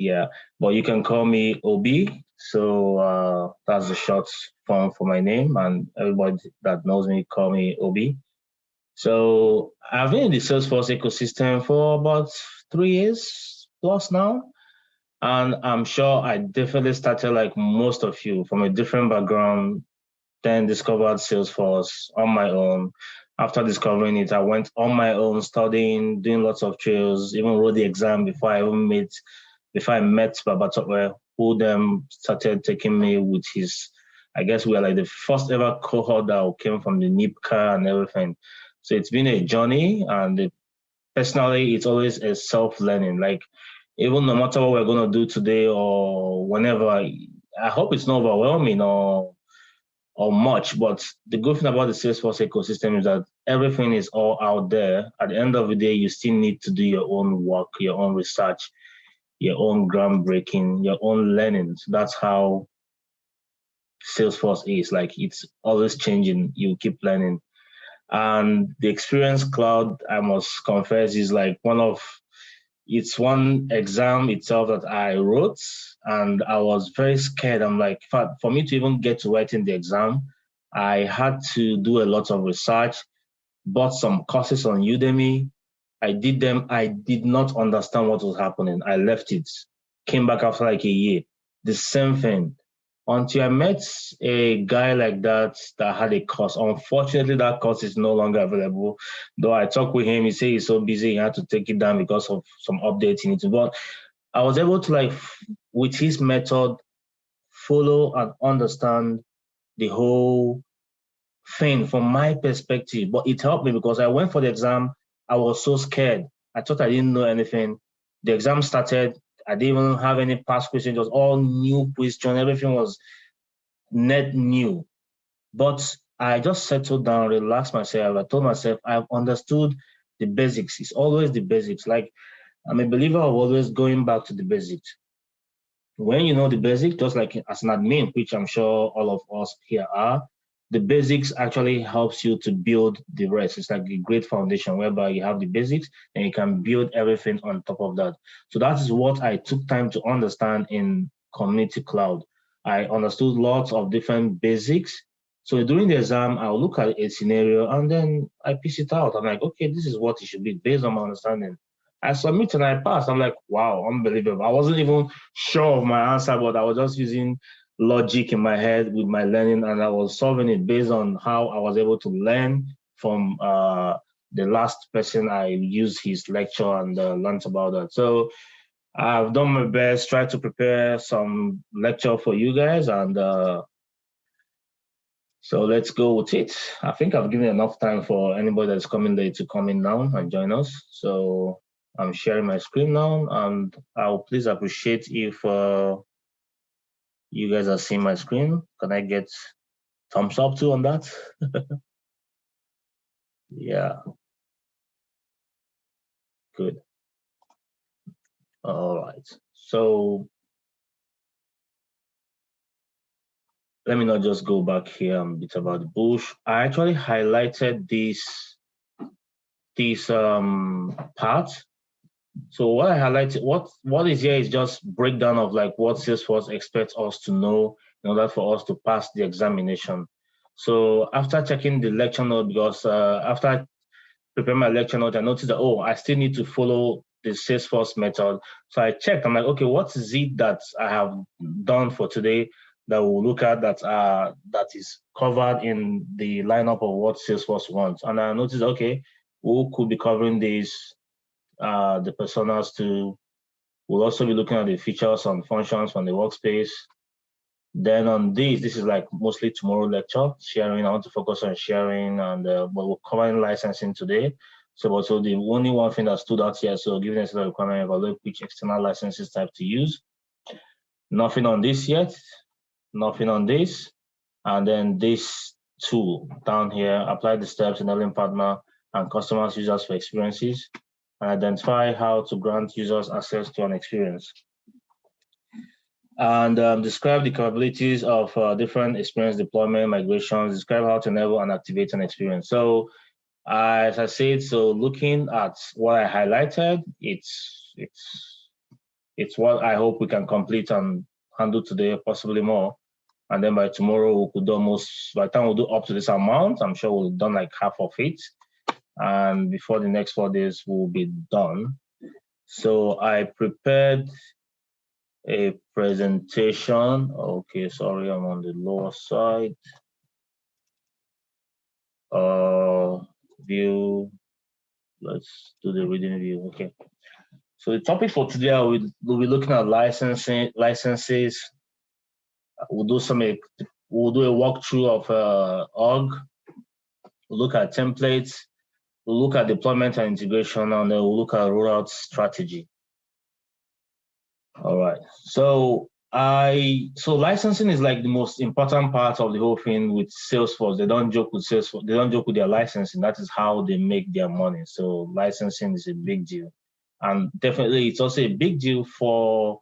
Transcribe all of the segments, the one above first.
Yeah, but you can call me Obi. So that's the short form for my name, and everybody that knows me call me Obi. So I've been in the Salesforce ecosystem for about 3 years plus now. And I'm sure I definitely started like most of you from a different background, then discovered Salesforce on my own. After discovering it, I went on my own, studying, doing lots of trails, even wrote the exam before I met Babatokwe, who then started taking me with his, I guess we are like the first ever cohort that came from the NIPCA and everything. So it's been a journey, and personally, it's always a self-learning. Like, even no matter what we're going to do today or whenever, I hope it's not overwhelming or much. But the good thing about the Salesforce ecosystem is that everything is all out there. At the end of the day, you still need to do your own work, your own research, your own groundbreaking, your own learning. So that's how Salesforce is. Like, it's always changing. You keep learning. And the Experience Cloud, I must confess, is like it's one exam itself that I wrote, and I was very scared. I'm like, for me to even get to writing the exam, I had to do a lot of research, bought some courses on Udemy. I did them. I did not understand what was happening. I left it, came back after like a year. The same thing. Until I met a guy like that had a course. Unfortunately, that course is no longer available. Though I talked with him, he said he's so busy, he had to take it down because of some updates he needs to. But I was able to, like, with his method, follow and understand the whole thing from my perspective. But it helped me because I went for the exam. I was so scared. I thought I didn't know anything. The exam started. I didn't even have any past questions. It was all new questions. Everything was net new. But I just settled down, relaxed myself. I told myself I've understood the basics. It's always the basics. Like, I'm a believer of always going back to the basics. When you know the basics, just like as an admin, which I'm sure all of us here are, the basics actually helps you to build the rest. It's like a great foundation whereby you have the basics and you can build everything on top of that. So that is what I took time to understand in Community Cloud. I understood lots of different basics. So during the exam, I'll look at a scenario and then I piece it out. I'm like, okay, this is what it should be based on my understanding. I submit and I pass. I'm like, wow, unbelievable. I wasn't even sure of my answer, but I was just using logic in my head with my learning, and I was solving it based on how I was able to learn from the last person I used his lecture and learned about that. So I've done my best, tried to prepare some lecture for you guys, and so let's go with it. I think I've given enough time for anybody that's coming late to come in now and join us. So I'm sharing my screen now, and I'll please appreciate if you guys are seeing my screen. Can I get thumbs up too on that? Yeah, good. All right. So let me not just go back here and bit about the bush. I actually highlighted this part. So what I highlighted, what is here is just breakdown of like what Salesforce expects us to know in order for us to pass the examination. So after checking the lecture note, because after I prepared my lecture note, I noticed that, oh, I still need to follow the Salesforce method. So I checked. I'm like, okay, what is it that I have done for today that we'll look at that is covered in the lineup of what Salesforce wants? And I noticed, okay, we could be covering these the personas too. We'll also be looking at the features and functions from the workspace. Then on this is like mostly tomorrow lecture, sharing. I want to focus on sharing, and but we're covering licensing today. So the only one thing that stood out here, so giving us a requirement, evaluate which external licenses type to use. Nothing on this yet, nothing on this. And then this tool down here, apply the steps, enabling partner and customers, users for experiences, and identify how to grant users access to an experience. And describe the capabilities of different experience deployment, migrations, describe how to enable and activate an experience. So as I said, so looking at what I highlighted, it's It's what I hope we can complete and handle today, possibly more. And then by tomorrow, we could almost, by the time we do up to this amount, I'm sure we'll have done like half of it. And before the next 4 days, we'll be done. So I prepared a presentation. Okay, sorry, I'm on the lower side. View, let's do the reading view. Okay. So the topic for today, we'll be looking at licenses. We'll do a walkthrough of org. We'll look at templates. We'll look at deployment and integration, and then we'll look at rollout strategy. All right. So licensing is like the most important part of the whole thing with Salesforce. They don't joke with Salesforce. They don't joke with their licensing. That is how they make their money. So licensing is a big deal. And definitely it's also a big deal for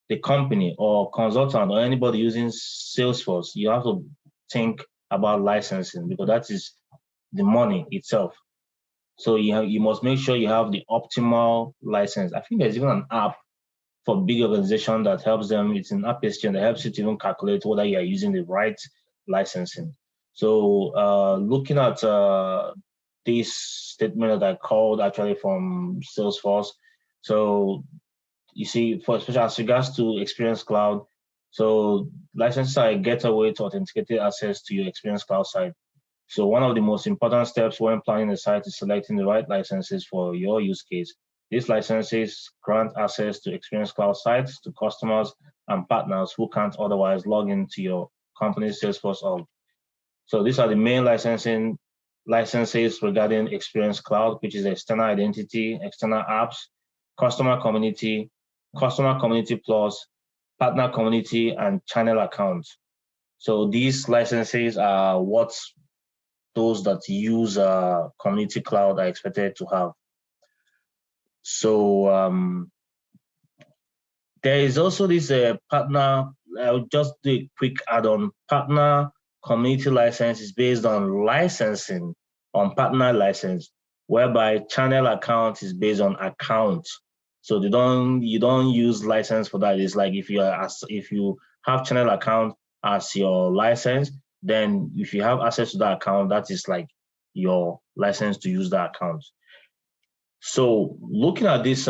the company or consultant or anybody using Salesforce. You have to think about licensing because that is the money itself. So you must make sure you have the optimal license. I think there's even an app for big organization that helps them. It's an app that helps you to even calculate whether you are using the right licensing. So looking at this statement that I called actually from Salesforce. So you see, for especially as regards to Experience Cloud, so licenses are a gateway to authenticated access to your Experience Cloud site. So one of the most important steps when planning a site is selecting the right licenses for your use case. These licenses grant access to Experience Cloud sites to customers and partners who can't otherwise log into your company's Salesforce org. So these are the main licenses regarding Experience Cloud, which is external identity, external apps, customer community plus, partner community, and channel accounts. So these licenses are what those that use Community Cloud are expected to have. So there is also this partner. I'll just do a quick add-on. Partner community license is based on licensing on partner license, whereby channel account is based on account. So you don't use license for that. It's like if you have channel account as your license, then if you have access to that account, that is like your license to use that account. So looking at this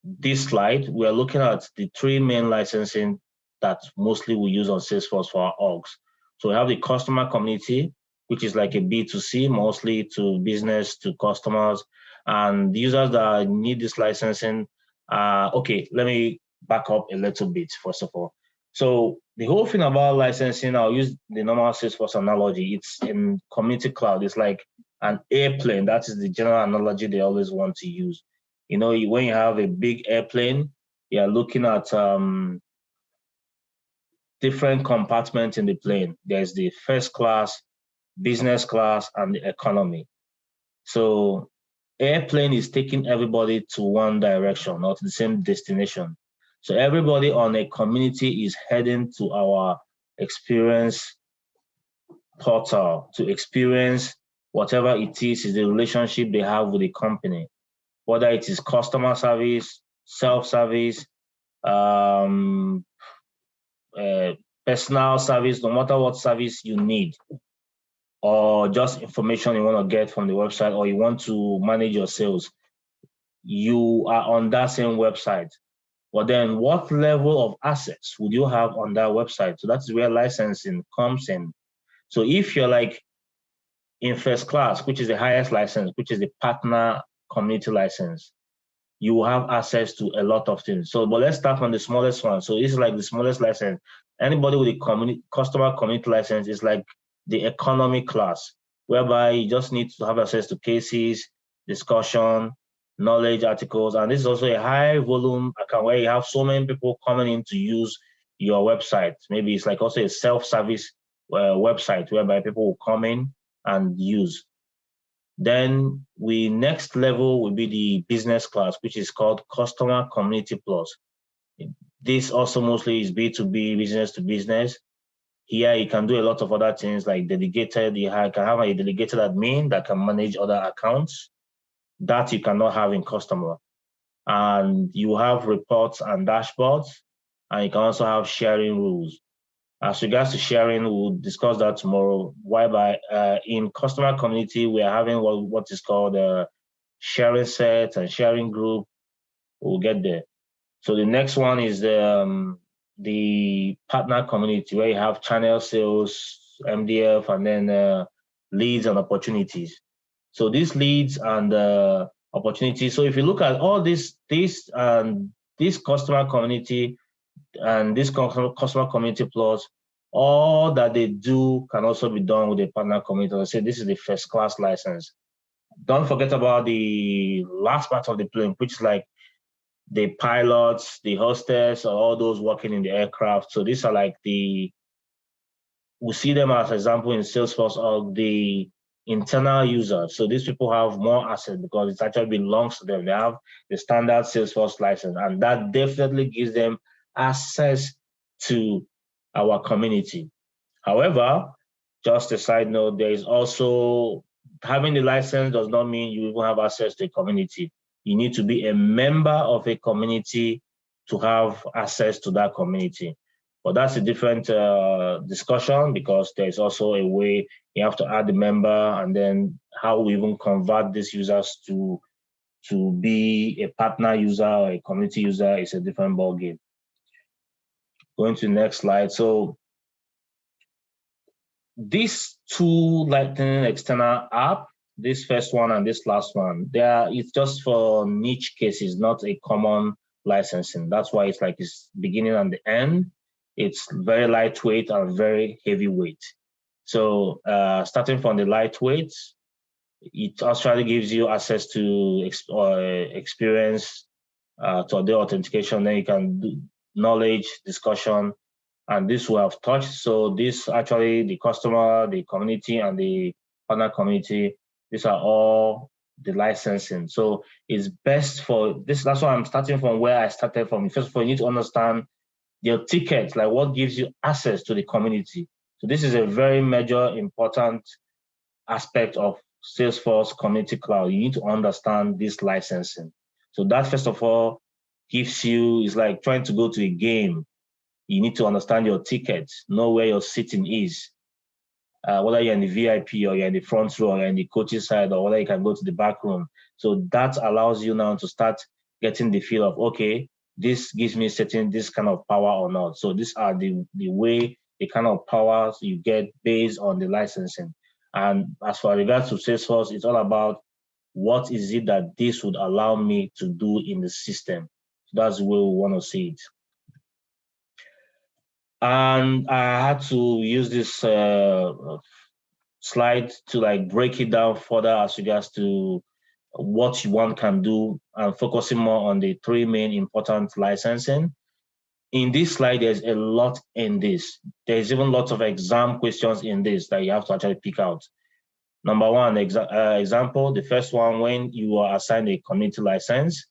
this slide, we are looking at the 3 main licensing that mostly we use on Salesforce for our orgs. So we have the customer community, which is like a B2C, mostly to business, to customers, and the users that need this licensing. Okay, let me back up a little bit, first of all. So the whole thing about licensing, I'll use the normal Salesforce analogy. It's in Community Cloud. It's like an airplane. That is the general analogy they always want to use. You know, when you have a big airplane, you're looking at different compartments in the plane. There's the first class, business class, and the economy. So airplane is taking everybody to one direction, not the same destination. So everybody on a community is heading to our experience portal to experience whatever it is the relationship they have with the company, whether it is customer service, self-service, personal service, no matter what service you need, or just information you want to get from the website, or you want to manage your sales, you are on that same website. But then what level of assets would you have on that website? So that's where licensing comes in. So if you're like in first class, which is the highest license, which is the partner community license, you will have access to a lot of things. So, but let's start from the smallest one. So this is like the smallest license. Anybody with a customer community license is like the economy class, whereby you just need to have access to cases, discussion, knowledge articles. And this is also a high volume account where you have so many people coming in to use your website. Maybe it's like also a self-service website whereby people will come in and use. Then next level will be the business class, which is called Customer Community Plus. This also mostly is B2B, business to business. Here you can do a lot of other things like delegated. You can have a delegated admin that can manage other accounts that you cannot have in customer. and you have reports and dashboards, and you can also have sharing rules. As regards to sharing, we'll discuss that tomorrow. Whereby in customer community, we are having what is called a sharing set and sharing group. We'll get there. So the next one is the partner community, where you have channel sales, MDF, and then leads and opportunities. So these leads and opportunities. So if you look at all this customer community and this customer community plus, all that they do can also be done with the partner community. I say this is the first class license. Don't forget about the last part of the plane, which is like the pilots, the hostess, or all those working in the aircraft. So these are like we see them as example in Salesforce of the internal users. So these people have more access because it actually belongs to them. They have the standard Salesforce license, and that definitely gives them access to our community. However, just a side note, there is also having the license does not mean you even have access to a community. You need to be a member of a community to have access to that community. But that's a different discussion, because there's also a way you have to add the member, and then how we even convert these users to be a partner user or a community user is a different ballgame. Going to the next slide. So these two Lightning external app, this first one and this last one, it's just for niche cases, not a common licensing. That's why it's like it's beginning and the end. It's very lightweight and very heavyweight. So starting from the lightweight, it actually gives you access to experience to the authentication. Then you can do knowledge discussion, and this we have touched. So this actually, the customer, the community, and the partner community, these are all the licensing. So it's best for this. That's why I'm starting from where I started from. First of all, you need to understand your ticket, like what gives you access to the community. So this is a very major, important aspect of Salesforce Community Cloud. You need to understand this licensing. So that, first of all, gives you, it's like trying to go to a game. You need to understand your ticket, know where your sitting is, whether you're in the VIP or you're in the front row or you're in the coach's side, or whether you can go to the back room. So that allows you now to start getting the feel of, okay, this gives me this kind of power or not. So these are the kind of powers you get based on the licensing. And as for regards to Salesforce, it's all about what is it that this would allow me to do in the system. So that's the way we want to see it. And I had to use this slide to like break it down further as regards to what one can do, and focusing more on the three main important licensing. In this slide, there's a lot in this. There's even lots of exam questions in this that you have to actually pick out. Number one, example, the first one, when you are assigned a community license,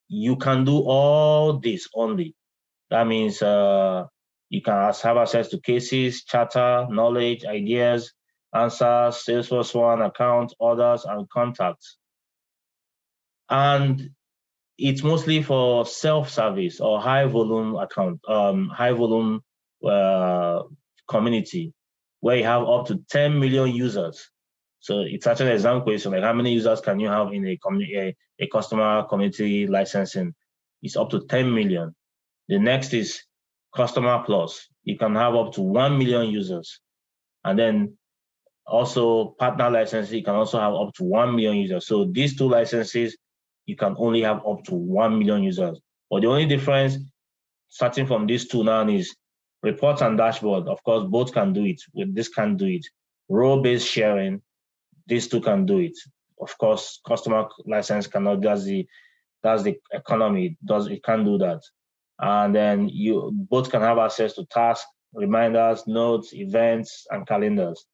you can do all this only. That means you can have access to cases, charter, knowledge, ideas, answers, Salesforce One, account, orders, and contacts. And it's mostly for self-service or high-volume account, high-volume community, where you have up to 10 million users. So it's actually an exam question, like how many users can you have in a customer community licensing? It's up to 10 million. The next is Customer Plus. You can have up to 1 million users. And then also partner licenses, you can also have up to 1 million users. So these two licenses, you can only have up to 1 million users. But the only difference starting from these two now is reports and dashboard. Of course, both can do it. This can't do it. Role-based sharing, these two can do it. Of course, customer license cannot. That's the economy. It can't do that. And then you both can have access to tasks, reminders, notes, events, and calendars.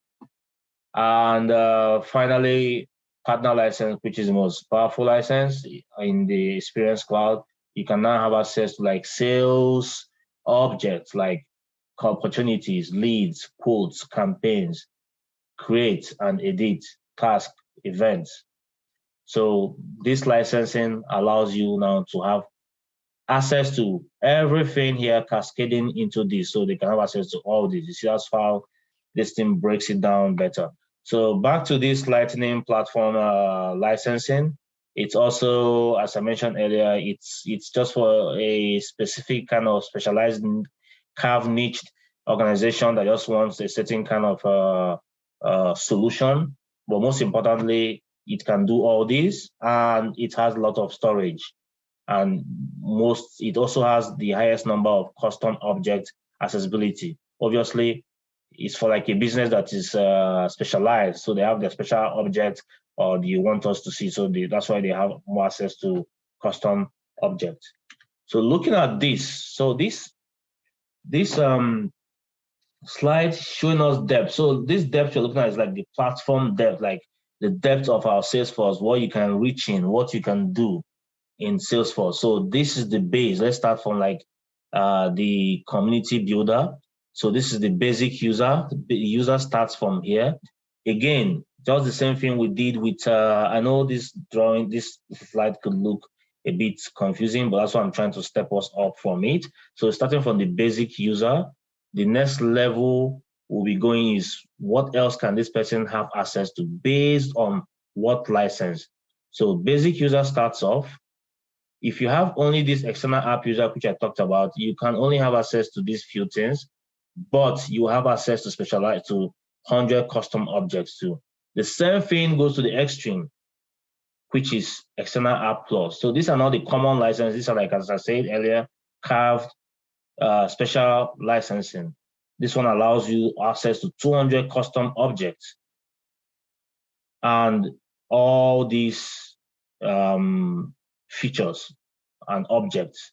And finally, partner license, which is the most powerful license in the Experience Cloud. You can now have access to like sales objects, like opportunities, leads, quotes, campaigns, create and edit, task, events. So this licensing allows you now to have access to everything here cascading into this. So they can have access to all this. You see that's how this thing breaks it down better. So back to this Lightning platform licensing. It's also, as I mentioned earlier, it's just for a specific kind of specialized, carved niche organization that just wants a certain kind of solution. But most importantly, it can do all this, and it has a lot of storage. And it also has the highest number of custom object accessibility. Obviously, it's for like a business that is specialized, so they have the special object or do you want us to see, so that's why they have more access to custom objects. So looking at this, so this slide showing us depth. So this depth you're looking at is like the platform depth, like the depth of our Salesforce, what you can reach in, what you can do in Salesforce. So this is the base. Let's start from like the community builder. So this is the basic user. The user starts from here. Again, just the same thing we did with, I know this slide could look a bit confusing, but that's why I'm trying to step us up from it. So starting from the basic user, the next level we'll be going is what else can this person have access to based on what license. So basic user starts off. If you have only this external app user, which I talked about, you can only have access to these few things, but you have access to specialize to 100 custom objects too. The same thing goes to the extreme, which is external app plus. So these are not the common licenses. These are, like, as I said earlier, carved special licensing. This one allows you access to 200 custom objects. And all these features and objects.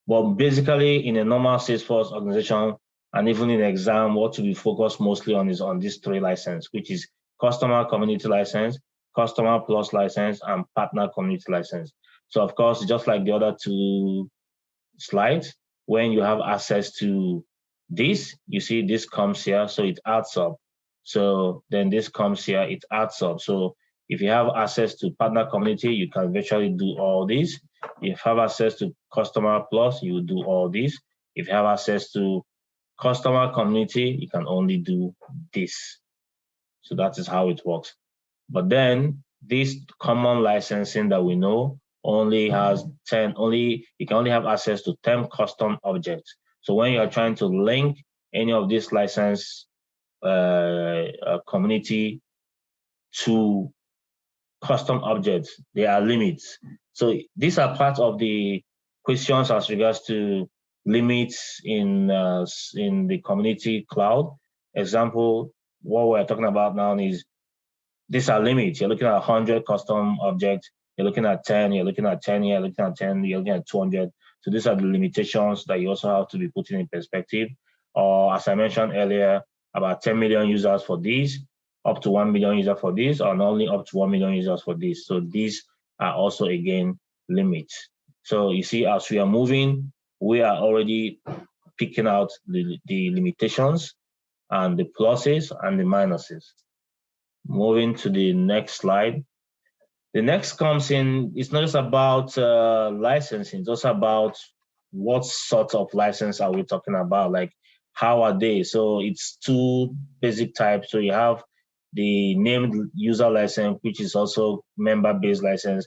But basically, in a normal Salesforce organization, and even in exam, what we focus mostly on is on these three licenses, which is customer community license, customer plus license, and partner community license. So of course, just like the other two slides, when you have access to this, you see this comes here, so it adds up. So then this comes here, it adds up. So if you have access to partner community, you can virtually do all this. If you have access to customer plus, you do all this. If you have access to customer community, you can only do this. So that is how it works. But then this common licensing that we know only has 10, you can only have access to 10 custom objects. So when you're trying to link any of this license community to custom objects, there are limits. So these are part of the questions as regards to limits in the community cloud. Example, what we're talking about now is these are limits. You're looking at 100 custom objects. You're looking at 10. You're looking at 10. You're looking at 10. You're looking at 200. So these are the limitations that you also have to be putting in perspective. Or as I mentioned earlier, about 10 million users for these, up to 1 million users for this, or only up to 1 million users for this. So these are also, again, limits. So you see, as we are moving, we are already picking out the limitations and the pluses and the minuses. Moving to the next slide. The next comes in, it's not just about licensing, it's also about what sort of license are we talking about, like how are they? So it's two basic types. So you have the named user license, which is also member-based license.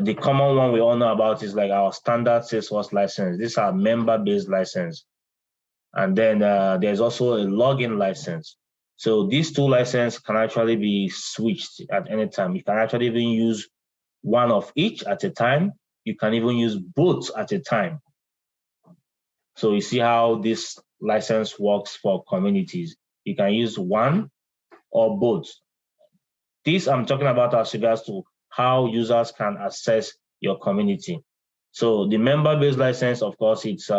The common one we all know about is like our standard Salesforce license. These are member-based license. And then there's also a login license. So these two licenses can actually be switched at any time. You can actually even use one of each at a time. You can even use both at a time. So you see how this license works for communities. You can use one or both. This I'm talking about as regards to how users can access your community. So the member-based license, of course, it's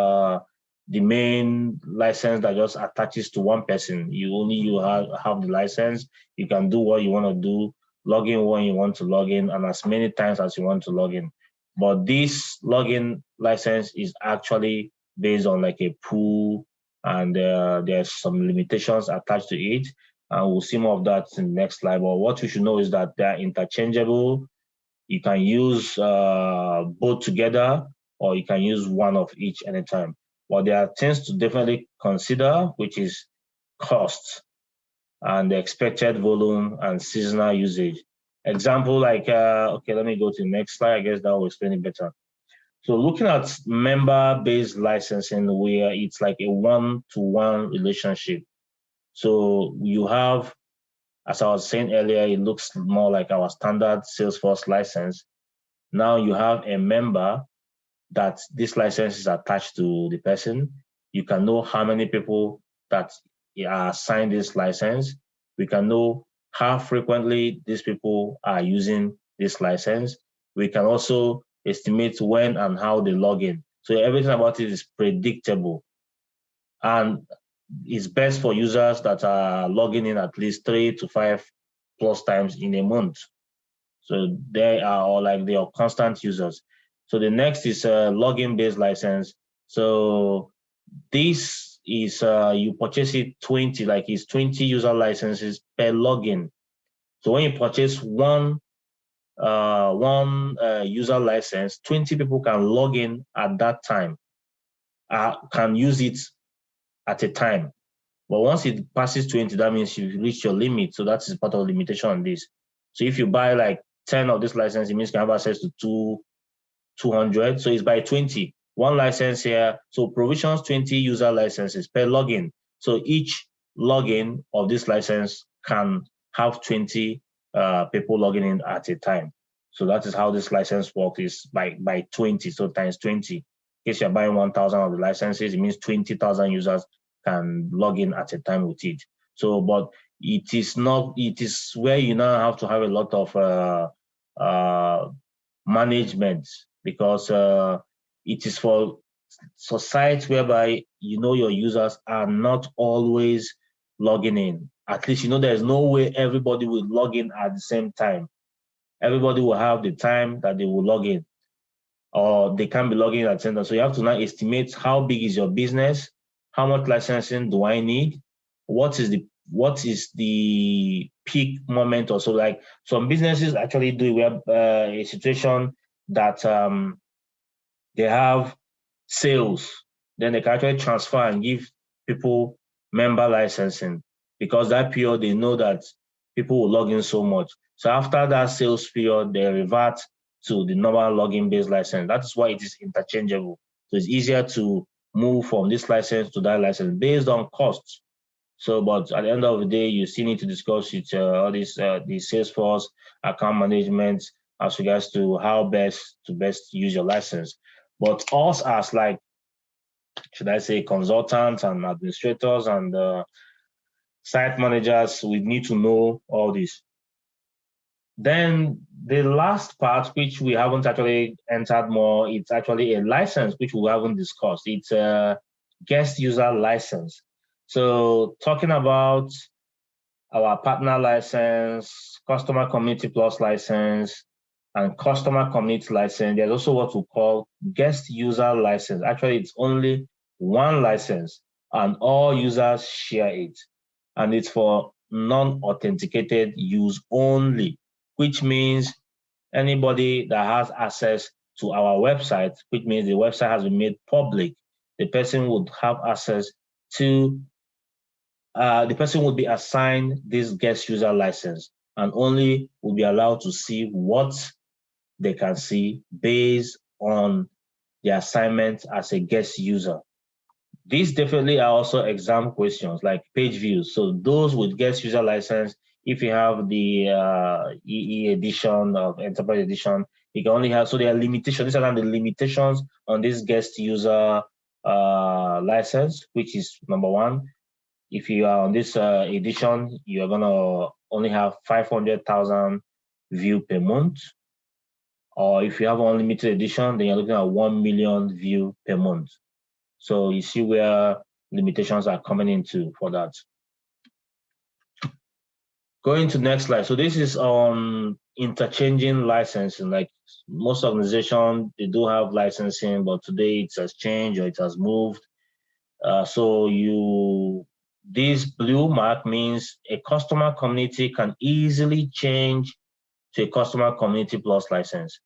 the main license that just attaches to one person. You have the license. You can do what you want to do, log in when you want to log in, and as many times as you want to log in. But this login license is actually based on like a pool, and there's some limitations attached to it. And we'll see more of that in the next slide. But what you should know is that they're interchangeable. You can use both together, or you can use one of each anytime. But there are things to definitely consider, which is cost and the expected volume and seasonal usage. Example, like, okay, let me go to the next slide. I guess that will explain it better. So looking at member-based licensing, where it's like a one-to-one relationship. So you have, as I was saying earlier, it looks more like our standard Salesforce license. Now you have a member that this license is attached to the person. You can know how many people that are assigned this license. We can know how frequently these people are using this license. We can also estimate when and how they log in. So everything about it is predictable. And it's best for users that are logging in at least 3 to 5 plus times in a month. So they are all like they are constant users. So the next is a login-based license. So this is you purchase it 20, like it's 20 user licenses per login. So when you purchase one user license, 20 people can log in at that time, can use it at a time. But once it passes 20, that means you've reached your limit. So that is part of the limitation on this. So if you buy like 10 of this license, it means you can have access to 200. So it's by 20. One license here. So provisions 20 user licenses per login. So each login of this license can have 20 people logging in at a time. So that is how this license works, is by 20, so times 20. In case you're buying 1,000 of the licenses, it means 20,000 users can log in at a time with it. So, but it is where you now have to have a lot of management, because it is for sites whereby you know your users are not always logging in. At least you know there's no way everybody will log in at the same time. Everybody will have the time that they will log in, or they can be logging in at the same time. So you have to now estimate how big is your business, how much licensing do I need, what is the peak moment or so. Like some businesses actually do, we have a situation that they have sales, then they can actually transfer and give people member licensing, because that period they know that people will log in so much. So after that sales period, they revert to the normal login based license. That is why it is interchangeable. So it's easier to move from this license to that license based on costs. So, but at the end of the day, you still need to discuss with all these the Salesforce account management as regards to how best use your license. But us as, like, should I say, consultants and administrators and site managers, we need to know all this. Then the last part, which we haven't actually entered more, it's actually a license, which we haven't discussed. It's a guest user license. So talking about our partner license, customer community plus license, and customer community license, there's also what we call guest user license. Actually, it's only one license and all users share it. And it's for non-authenticated use only, which means anybody that has access to our website, which means the website has been made public, the person would have access to, the person would be assigned this guest user license and only will be allowed to see what they can see based on the assignment as a guest user. These definitely are also exam questions like page views. So those with guest user license, if you have the EE edition of Enterprise Edition, you can only have, so there are limitations. These are the limitations on this guest user license, which is number one. If you are on this edition, you're gonna only have 500,000 view per month. Or if you have unlimited edition, then you're looking at 1 million view per month. So you see where limitations are coming into for that. Going to the next slide. So this is on interchanging licensing. Like most organizations, they do have licensing, but today it has changed or it has moved. This blue mark means a customer community can easily change to a customer community plus license.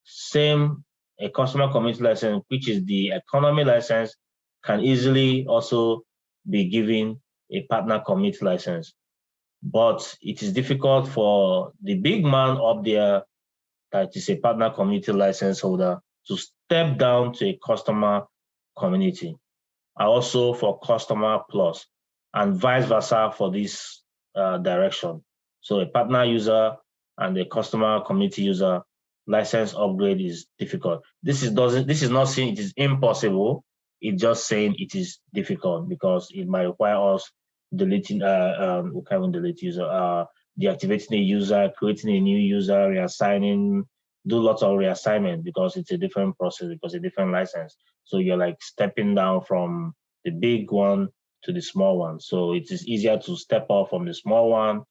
Same, a customer community license, which is the economy license, can easily also be given a partner community license. But it is difficult for the big man up there that is a partner community license holder to step down to a customer community, and also for customer plus, and vice versa for this direction. So a partner user and a customer community user license upgrade is difficult. This is not saying it is impossible. It's just saying it is difficult because it might require us deleting we can't delete user, deactivating a user, creating a new user, reassigning, do lots of reassignment because it's a different process, because it's a different license. So you're like stepping down from the big one to the small one. So it is easier to step off from the small one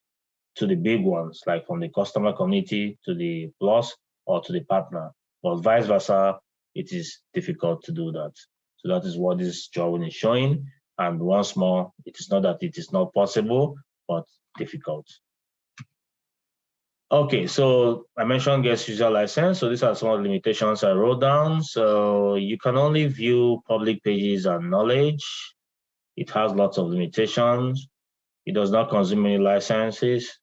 to the big ones, like from the customer community to the plus or to the partner. But vice versa, it is difficult to do that. So that is what this drawing is showing. And once more, it is not that it is not possible, but difficult. Okay, so I mentioned guest user license. So these are some of the limitations I wrote down. So you can only view public pages and knowledge. It has lots of limitations. It does not consume any licenses.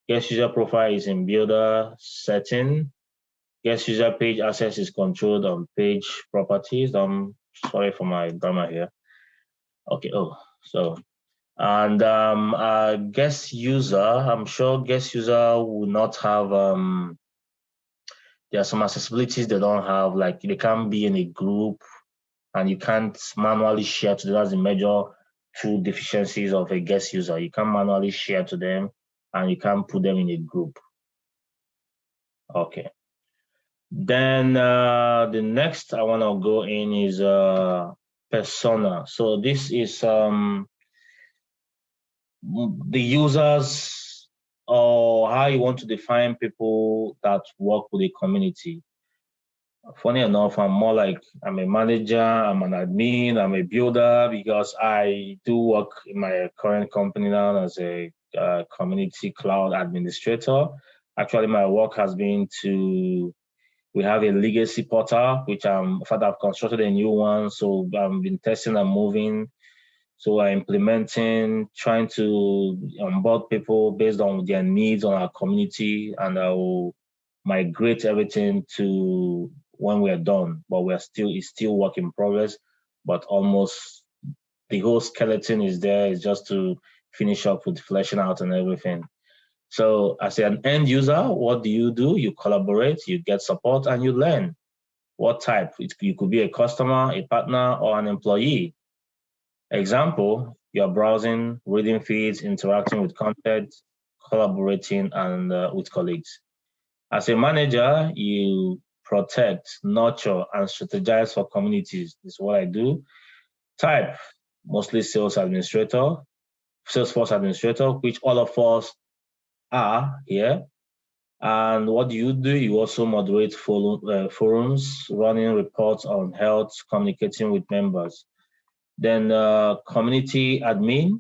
Guest user profile is in builder setting. Guest user page access is controlled on page properties. I'm sorry for my grammar here. Okay, and guest user, I'm sure guest user will not have, there are some accessibilities they don't have, like they can't be in a group and you can't manually share to them. That's the major two deficiencies of a guest user. You can't manually share to them and you can't put them in a group. Okay. Then the next I want to go in is persona. So this is the users, or how you want to define people that work with the community. Funny enough, I'm more like I'm a manager, I'm an admin, I'm a builder, because I do work in my current company now as a community cloud administrator. Actually, my work has been we have a legacy portal, which in fact, I've constructed a new one. So I've been testing and moving. So we're implementing, trying to onboard people based on their needs on our community, and I will migrate everything to when we're done. But it's still work in progress, but almost the whole skeleton is there. It's just to finish up with fleshing out and everything. So as an end user, what do? You collaborate, you get support, and you learn. What type? You could be a customer, a partner, or an employee. Example, you're browsing, reading feeds, interacting with content, collaborating, and with colleagues. As a manager, you protect, nurture, and strategize for communities. This is what I do. Type, mostly Salesforce administrator, which all of us are here. And what do? You also moderate forums, running reports on health, communicating with members. Then community admin,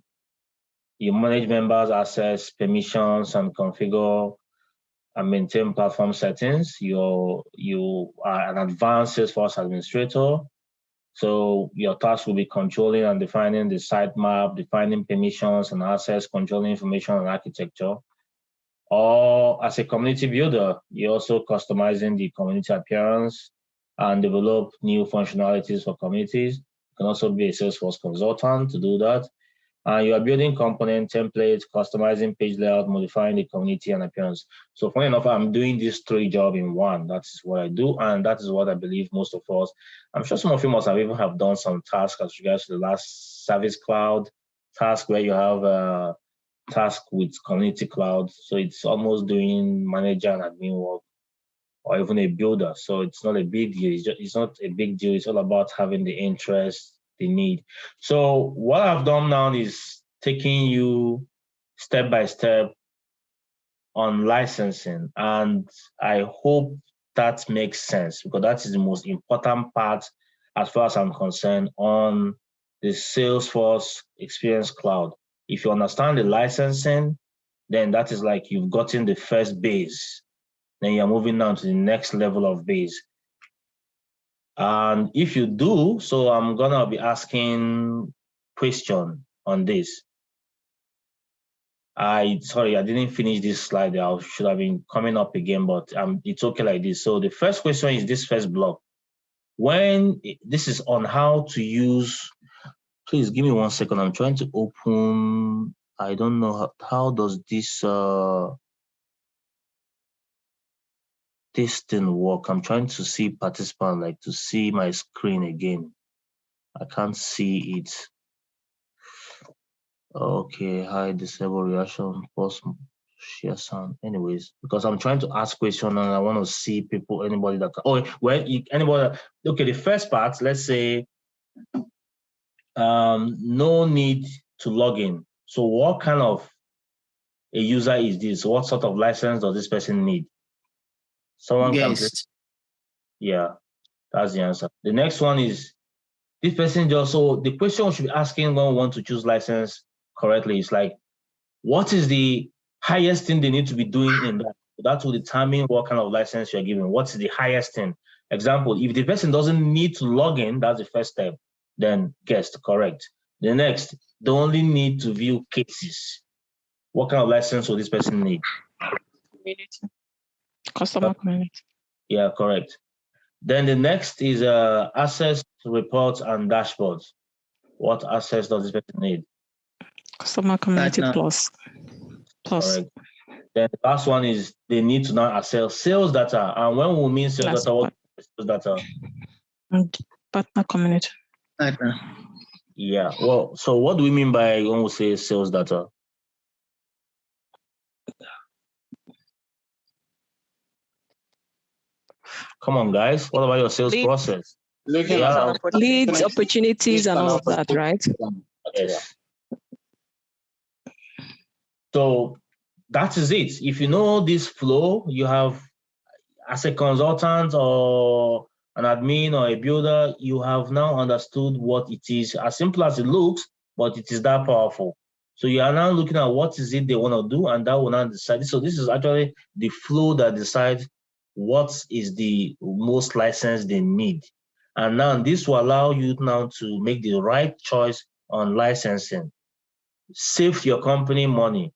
you manage members' access, permissions, and configure and maintain platform settings. You are an advanced Salesforce administrator. So your task will be controlling and defining the sitemap, defining permissions and access, controlling information and architecture. Or as a community builder, you're also customizing the community appearance and develop new functionalities for communities. You can also be a Salesforce consultant to do that. You are building component templates, customizing page layout, modifying the community and appearance. So funny enough, I'm doing these 3 jobs in one. That's what I do, and that is what I believe most of us, I'm sure some of you must have even have done some tasks as regards to the last Service Cloud task where you have a task with Community Cloud. So it's almost doing manager and admin work, or even a builder. So it's not a big deal. It's not a big deal. It's all about having the interest, the need. So what I've done now is taking you step by step on licensing. And I hope that makes sense, because that is the most important part as far as I'm concerned on the Salesforce Experience Cloud. If you understand the licensing, then that is like you've gotten the first base then you're moving down to the next level of base. And if you do, so I'm gonna be asking question on this. Sorry, I didn't finish this slide. I should have been coming up again, but it's okay like this. So the first question is this first block. This is on how to use, please give me 1 second. I'm trying to open, I don't know how does this thing work. I'm trying to see participant, like to see my screen again. I can't see it. Okay, hide, disable reaction, pause, share sound. Anyways, because I'm trying to ask question and I want to see people, anybody that, anybody. Okay, the first part, let's say, no need to log in. So what kind of a user is this? What sort of license does this person need? Someone can play. Yeah, that's the answer. The next one is this person so the question we should be asking when we want to choose license correctly is like, what is the highest thing they need to be doing in that? That will determine what kind of license you're giving. What's the highest thing? Example, if the person doesn't need to log in, that's the first step, then guessed, correct. The next, they only need to view cases. What kind of license will this person need? Community. Customer community. Yeah, correct. Then the next is access to reports and dashboards. What access does this person need? Customer community plus. Correct. Then the last one is they need to now access sales data. And when we mean sales data, what is sales data? And partner community. Partner. Yeah. Well, so what do we mean by when we say sales data? Come on, guys. What about your sales process? Leads, opportunities, and all of that, right? Yes. So that is it. If you know this flow, you have, as a consultant or an admin or a builder, you have now understood what it is. As simple as it looks, but it is that powerful. So you are now looking at what is it they want to do, and that will now decide. So this is actually the flow that decides what is the most license they need. And now this will allow you now to make the right choice on licensing. Save your company money.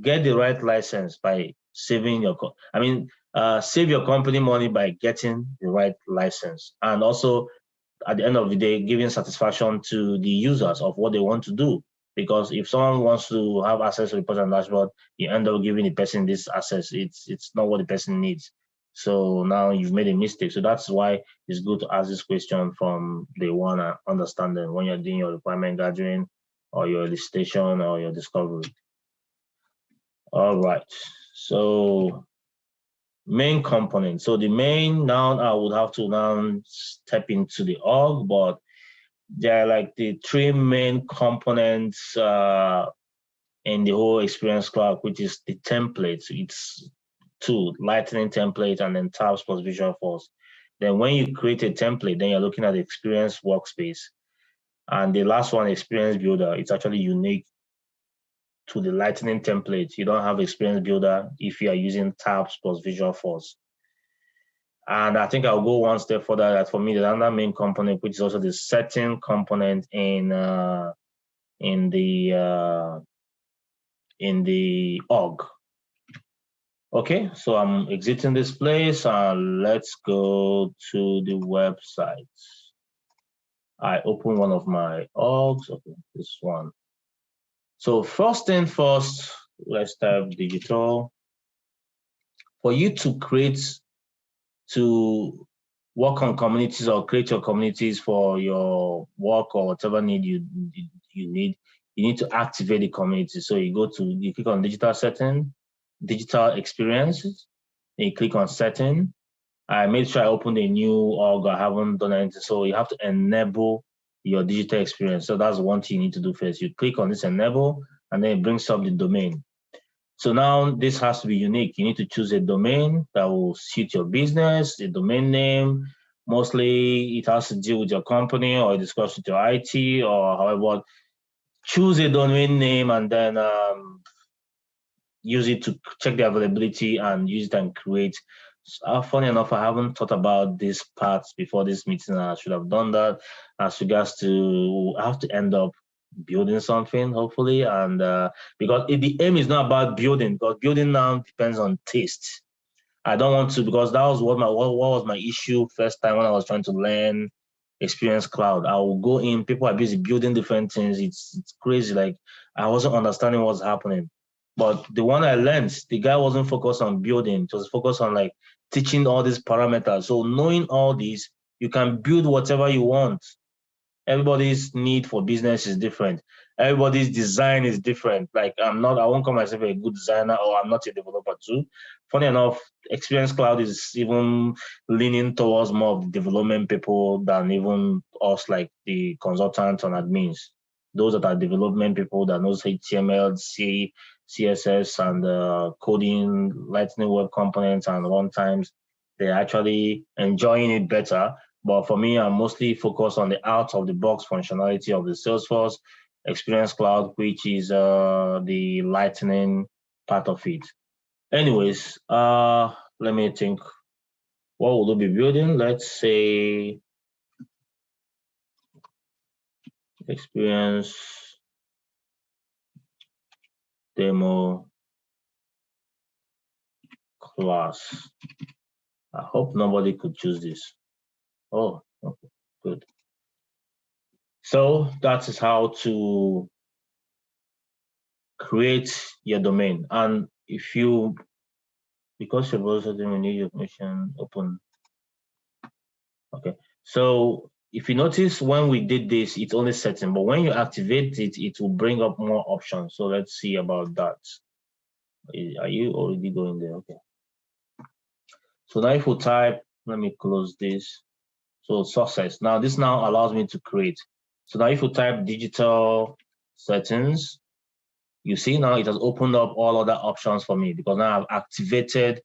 Get the right license by saving your, save your company money by getting the right license. And also, at the end of the day, giving satisfaction to the users of what they want to do. Because if someone wants to have access to report and dashboard, you end up giving the person this access. It's not what the person needs. So now you've made a mistake. So that's why it's good to ask this question from day one and understanding when you're doing your requirement gathering or your elicitation or your discovery. All right. So main component. So the main, now I would have to now step into the org, but there are like the three main components in the whole Experience Cloud, which is the templates. It's two, Lightning template and then tabs plus Visualforce. Then when you create a template, then you're looking at the Experience Workspace. And the last one, Experience Builder, it's actually unique to the Lightning template. You don't have Experience Builder if you are using tabs plus Visualforce. And I think I'll go one step further. That for me, the other main component, which is also the setting component in the org. Okay, so I'm exiting this place and let's go to the website. I open one of my orgs. Okay, this one. So first thing first, let's type digital. For you to work on communities or create your communities for your work or whatever need you need, you need to activate the community. So you click on digital setting, digital experiences, then you click on setting. I made sure I opened a new org. I haven't done anything. So you have to enable your digital experience. So that's one thing you need to do first. You click on this enable, and then it brings up the domain. So now this has to be unique. You need to choose a domain that will suit your business, the domain name. Mostly it has to deal with your company or discuss with your IT or however. Choose a domain name and then use it to check the availability and use it and create. Funny enough, I haven't thought about this part before this meeting. I should have done that. As regards to, I have to end up building something, hopefully, and because the aim is not about building, because building now depends on taste. I don't want to, because that was what was my issue first time when I was trying to learn Experience Cloud. I will go in, people are busy building different things. It's crazy. Like, I wasn't understanding what's happening. But the one I learned, the guy wasn't focused on building, it was focused on like teaching all these parameters. So knowing all these, you can build whatever you want. Everybody's need for business is different. Everybody's design is different. Like, I won't call myself a good designer, or I'm not a developer too. Funny enough, Experience Cloud is even leaning towards more of the development people than even us, like the consultants and admins. Those that are development people that knows HTML, C, CSS, and coding, Lightning Web Components and runtimes, they're actually enjoying it better. But for me, I'm mostly focused on the out-of-the-box functionality of the Salesforce Experience Cloud, which is the Lightning part of it. Anyways, let me think. What will we be building? Let's say Experience Demo Class. I hope nobody could choose this. Oh, okay, good. So that is how to create your domain. And if you, because your browser didn't need your permission open. Okay, so if you notice when we did this, it's only setting, but when you activate it, it will bring up more options. So let's see about that. Are you already going there? Okay. So now if we type, let me close this. So success. Now this now allows me to create. So now if you type digital settings, you see now it has opened up all other options for me, because now I've activated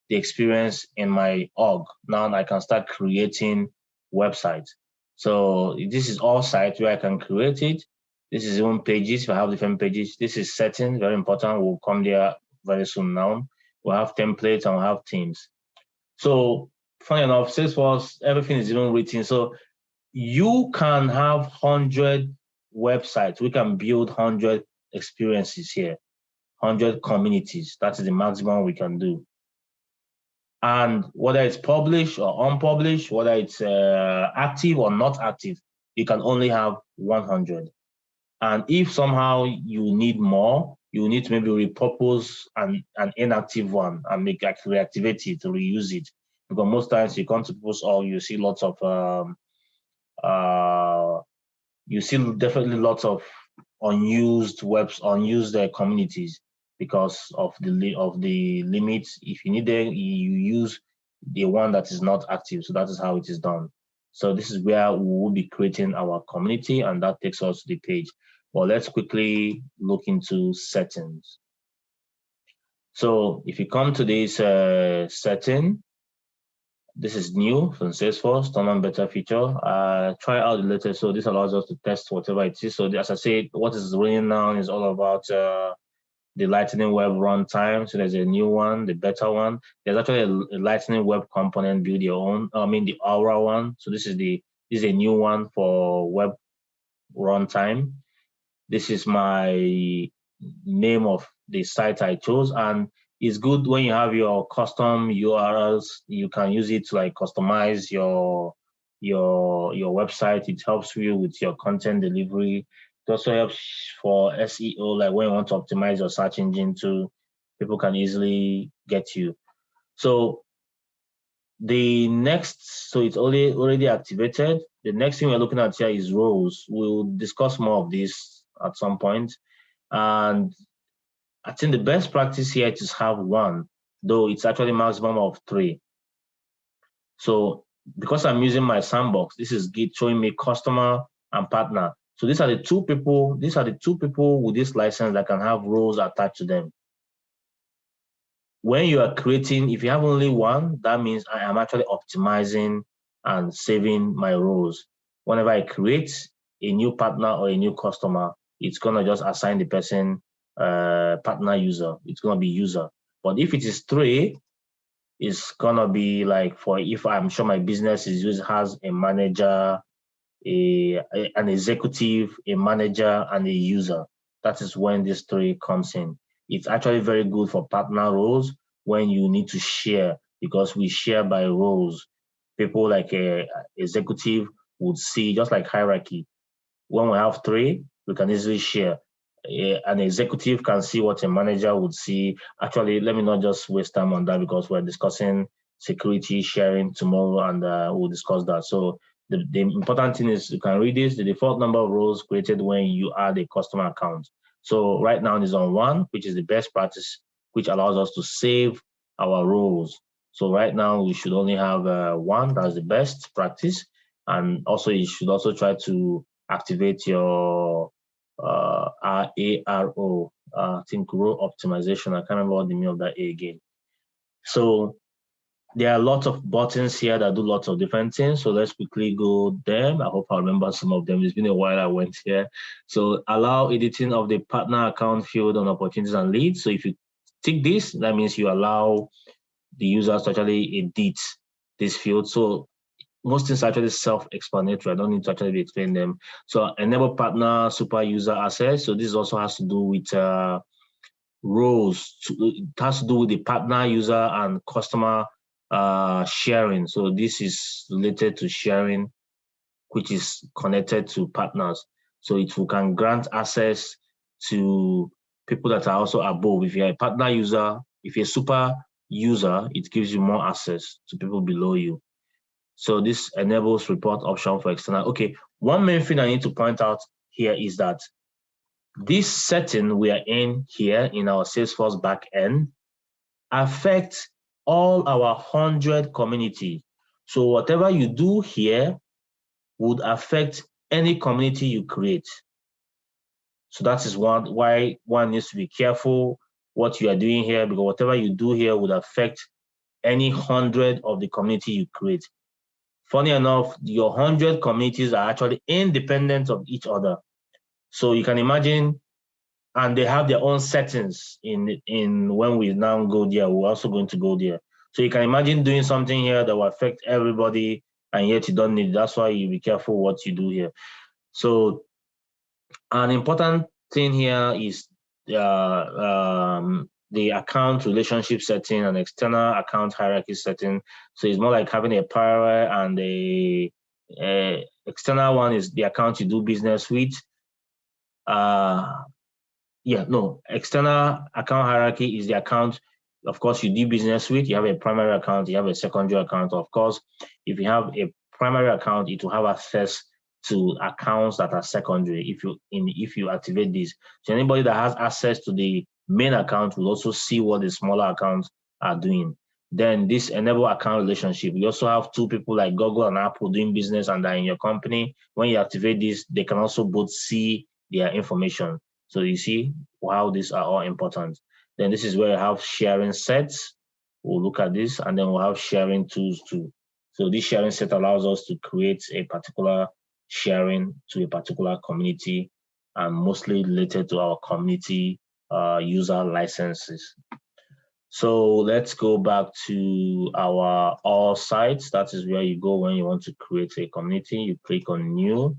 the experience in my org. Now I can start creating websites. So this is all sites where I can create it. This is even pages, if I have different pages. This is settings, very important. We'll come there very soon now. We'll have templates and we'll have themes. So funny enough, Salesforce, everything is even written. So you can have 100 websites. We can build 100 experiences here, 100 communities. That is the maximum we can do. And whether it's published or unpublished, whether it's active or not active, you can only have 100. And if somehow you need more, you need to maybe repurpose an inactive one and reactivate it, reuse it. Because most times you come to post, or you see lots of definitely lots of unused communities, because of the limits. If you need them, you use the one that is not active. So that is how it is done. So this is where we will be creating our community, and that takes us to the page. Well, let's quickly look into settings. So if you come to this setting, this is new from Salesforce, turn on beta feature. Try out the latest. So this allows us to test whatever it is. So as I said, what is running now is all about the Lightning Web runtime. So there's a new one, the beta one. There's actually a Lightning Web component, build your own. The Aura one. So this is a new one for web runtime. This is my name of the site I chose, and it's good when you have your custom URLs. You can use it to like customize your website. It helps you with your content delivery. It also helps for SEO, like when you want to optimize your search engine too, people can easily get you. So it's already activated. The next thing we're looking at here is roles. We'll discuss more of this at some point. And I think the best practice here is to have one, though it's actually maximum of 3. So because I'm using my sandbox, this is Git showing me customer and partner. So these are the two people with this license that can have roles attached to them. When you are creating, if you have only one, that means I am actually optimizing and saving my roles. Whenever I create a new partner or a new customer, it's gonna just assign the person partner user. It's going to be user. But if it is 3, it's going to be like for if I'm sure my business has a manager, an executive, a manager, and a user. That is when this 3 comes in. It's actually very good for partner roles when you need to share, because we share by roles. People like a executive would see, just like hierarchy. When we have 3, we can easily share. An executive can see what a manager would see. Actually, let me not just waste time on that, because we're discussing security sharing tomorrow, and we'll discuss that. So the important thing is you can read this: the default number of roles created when you add a customer account. So right now it's on 1, which is the best practice, which allows us to save our roles. So right now we should only have 1. That's the best practice. And also you should also try to activate your ARO, I think row optimization. I can't remember what the name of that A again. So there are lots of buttons here that do lots of different things. So let's quickly go them. I hope I remember some of them. It's been a while I went here. So allow editing of the partner account field on opportunities and leads. So if you tick this, that means you allow the users to actually edit this field. So most things are actually self-explanatory. I don't need to actually explain them. So enable partner super user access. So this also has to do with roles. It has to do with the partner user and customer sharing. So this is related to sharing, which is connected to partners. So it can grant access to people that are also above. If you're a partner user, if you're a super user, it gives you more access to people below you. So this enables report option for external. Okay, one main thing I need to point out here is that this setting we are in here in our Salesforce backend affects all our 100 community. So whatever you do here would affect any community you create. So that is why one needs to be careful what you are doing here, because whatever you do here would affect any 100 of the community you create. Funny enough, your 100 communities are actually independent of each other. So you can imagine, and they have their own settings in when we now go there, we're also going to go there. So you can imagine doing something here that will affect everybody, and yet you don't need it. That's why you be careful what you do here. So an important thing here is the account relationship setting and external account hierarchy setting. So it's more like having a primary, and the external one is the account you do business with. External account hierarchy is the account, of course, you do business with. You have a primary account, you have a secondary account. Of course, if you have a primary account, it will have access to accounts that are secondary if you activate this. So anybody that has access to the main account will also see what the smaller accounts are doing. Then this enable account relationship. You also have 2 people like Google and Apple doing business and are in your company. When you activate this, they can also both see their information. So you see how these are all important. Then this is where you have sharing sets. We'll look at this, and then we'll have sharing tools too. So this sharing set allows us to create a particular sharing to a particular community, and mostly related to our community user licenses. So let's go back to our all sites. That is where you go when you want to create a community. You click on new.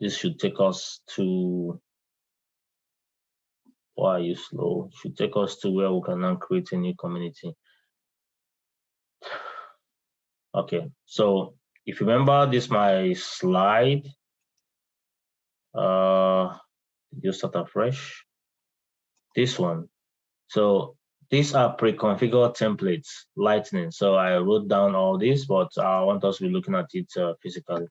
This should take us to, why are you slow? Should take us to where we can now create a new community. Okay, so if you remember this, my slide, you start afresh. This one. So these are pre-configured templates, Lightning. So I wrote down all this, but I want us to be looking at it physically.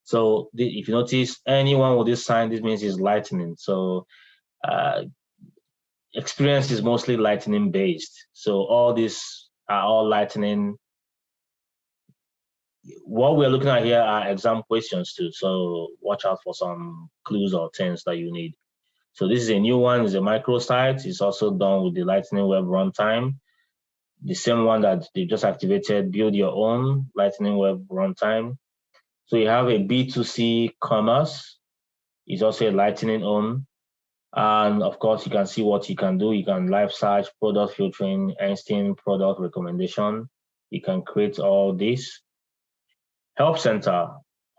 So if you notice, anyone with this sign, this means it's Lightning. So experience is mostly Lightning based. So all these are all Lightning. What we're looking at here are exam questions too. So watch out for some clues or things that you need. So this is a new one, it's a microsite. It's also done with the Lightning Web Runtime. The same one that they just activated, build your own Lightning Web Runtime. So you have a B2C commerce. It's also a Lightning own. And of course, you can see what you can do. You can live search, product filtering, instant product recommendation. You can create all this. Help center,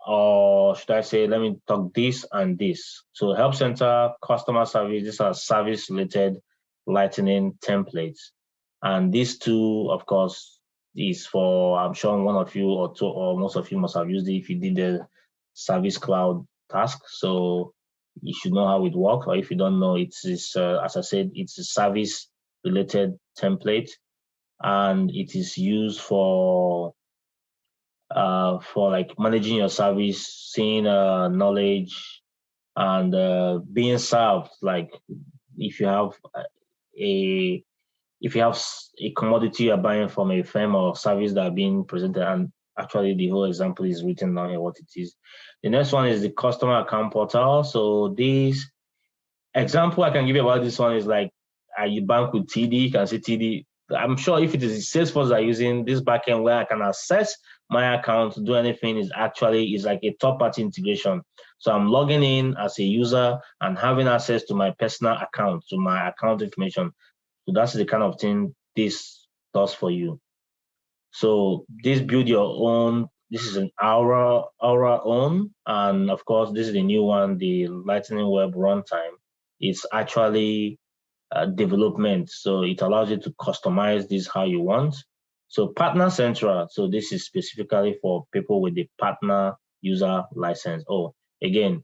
or should I say, let me talk this and this. So help center, customer service, these are service related lightning templates. And these two, of course, is for, I'm sure one of you or two, or most of you must have used it if you did the service cloud task. So you should know how it works, or if you don't know, it's this, as I said, it's a service related template, and it is used for like managing your service, seeing knowledge, and being served. Like if you have a if you have a commodity you're buying from a firm or service that are being presented, and actually the whole example is written down here what it is. The next one is the customer account portal. So this example I can give you about this one is like you bank with TD, you can see TD. I'm sure if it is Salesforce that are using this backend where I can access my account to do anything is like a third-party integration. So I'm logging in as a user and having access to my personal account, to my account information. So that's the kind of thing this does for you. So this build your own. This is an Aura own, and of course this is the new one, the Lightning Web runtime. It's actually development, so it allows you to customize this how you want. So Partner Central. So this is specifically for people with the partner user license. Oh, again,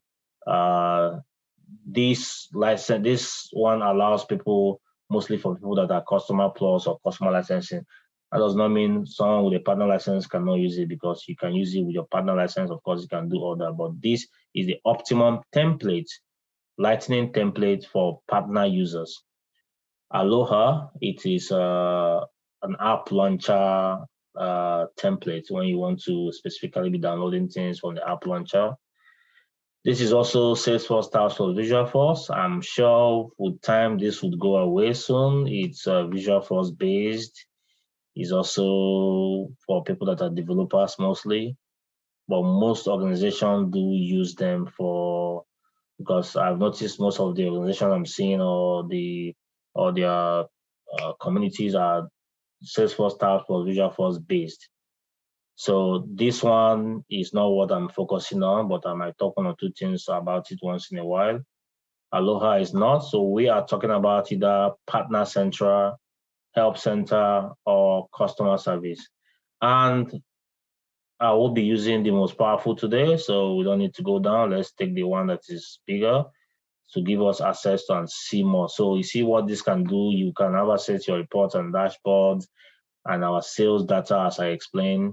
this license, this one allows people, mostly for people that are customer plus or customer licensing. That does not mean someone with a partner license cannot use it, because you can use it with your partner license. Of course, you can do all that, but this is the optimum template, Lightning template for partner users. Aloha, it is an app launcher template when you want to specifically be downloading things from the app launcher. This is also Salesforce Task for Visualforce. I'm sure with time this would go away soon. It's Visualforce based. It's also for people that are developers mostly, but most organizations do use them for, because I've noticed most of the organizations I'm seeing or their communities are Salesforce Task for Visualforce based. So this one is not what I'm focusing on, but I might talk one or two things about it once in a while. Aloha is not. So we are talking about either Partner Central, Help Center, or Customer Service. And I will be using the most powerful today, so we don't need to go down. Let's take the one that is bigger to give us access to and see more. So you see what this can do. You can have access to your reports and dashboards and our sales data, as I explained.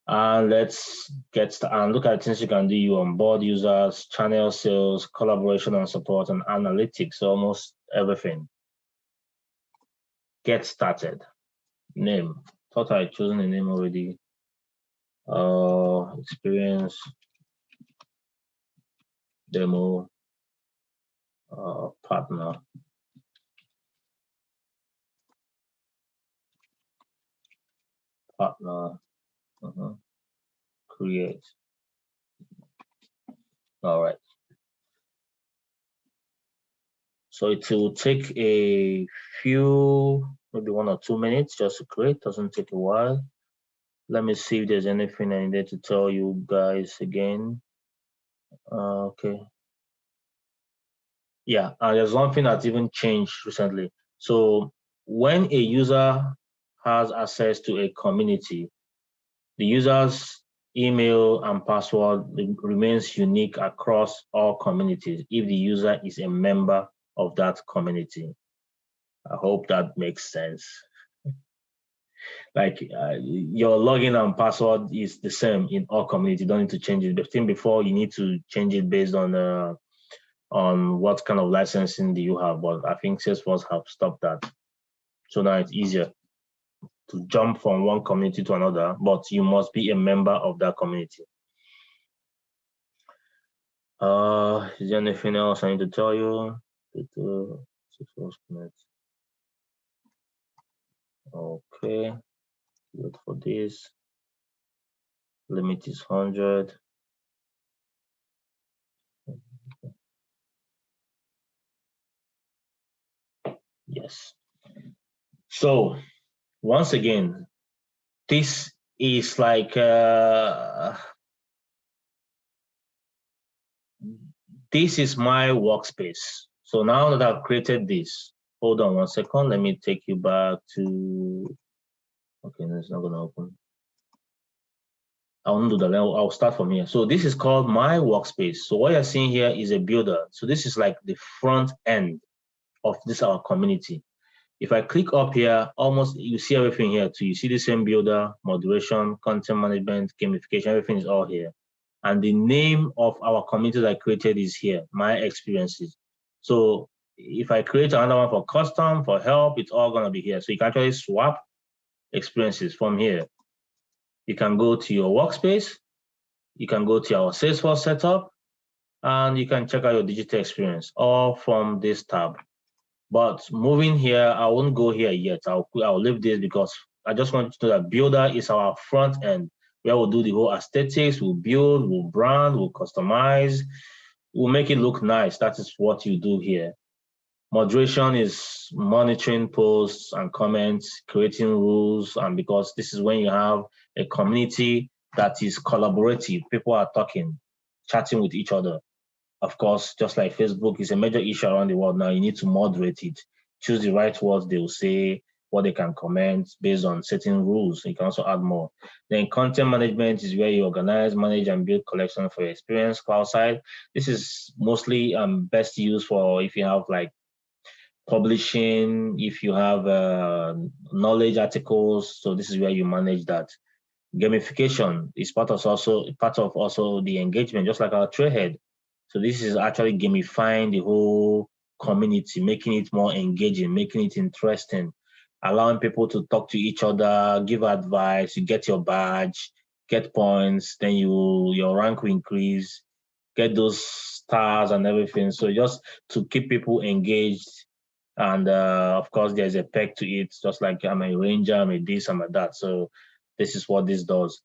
And let's get and look at things you can do. You onboard users, channel sales, collaboration and support, and analytics, almost everything. Get started. Name. Thought I had chosen a name already. Experience, demo, partner. Partner. Create. All right. So it will take a few, maybe 1 or 2 minutes just to create. Doesn't take a while. Let me see if there's anything I needed to tell you guys again. Okay. Yeah, there's one thing that's even changed recently. So when a user has access to a community, the user's email and password remains unique across all communities if the user is a member of that community. I hope that makes sense. Like your login and password is the same in all communities. You don't need to change it. The thing before, you need to change it based on what kind of licensing do you have. But I think Salesforce have stopped that. So now it's easier to jump from one community to another, but you must be a member of that community. Is there anything else I need to tell you? Okay, look for this. Limit is 100. Yes. So once again, this is like this is my workspace. So now that I've created this, hold on 1 second. Let me take you back to. Okay, no, it's not gonna open. I won't do that. I'll start from here. So this is called my workspace. So what you're seeing here is a builder. So this is like the front end of this our community. If I click up here, almost you see everything here too. You see the same builder, moderation, content management, gamification, everything is all here. And the name of our community that I created is here, my experiences. So if I create another one for custom, for help, it's all gonna be here. So you can actually swap experiences from here. You can go to your workspace, you can go to our Salesforce setup, and you can check out your digital experience all from this tab. But moving here, I won't go here yet. I'll leave this because I just want you to know that Builder is our front end where we'll do the whole aesthetics, we'll build, we'll brand, we'll customize, we'll make it look nice. That is what you do here. Moderation is monitoring posts and comments, creating rules, and because this is when you have a community that is collaborative, people are talking, chatting with each other. Of course, just like Facebook is a major issue around the world now, you need to moderate it. Choose the right words they will say, what they can comment based on certain rules. You can also add more. Then content management is where you organize, manage, and build collection for your experience. Cloud side, this is mostly best used for if you have like publishing, if you have knowledge articles. So this is where you manage that. Gamification is part of also the engagement, just like our trailhead. So this is actually gamifying the whole community, making it more engaging, making it interesting, allowing people to talk to each other, give advice, you get your badge, get points, then your rank will increase, get those stars and everything. So just to keep people engaged. And of course, there's a peg to it, just like I'm a ranger, I'm a this, I'm a that. So this is what this does.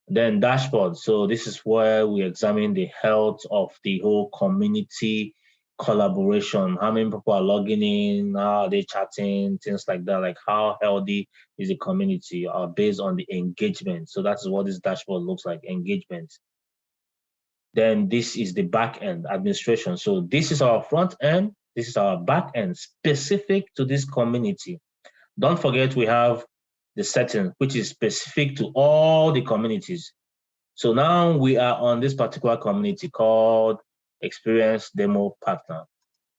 Then dashboard. So this is where we examine the health of the whole community collaboration. How many people are logging in? How are they chatting? Things like that. Like how healthy is the community based on the engagement. So that's what this dashboard looks like, engagement. Then this is the back end administration. So this is our front end. This is our back end specific to this community. Don't forget we have the setting, which is specific to all the communities. So now we are on this particular community called Experience Demo Partner.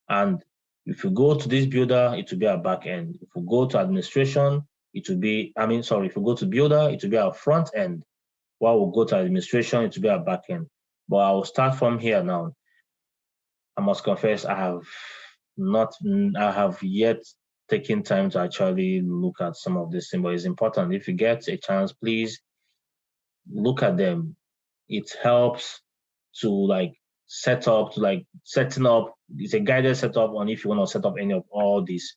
And if you go to this builder, it will be our back end. If we go to administration, it will be, if you go to builder, it will be our front end. While we'll go to administration, it will be our back end. But I will start from here now. I must confess, I have yet taken time to actually look at some of this thing, but it's important. If you get a chance, please look at them. It helps to setting up. It's a guided setup on if you want to set up any of all these.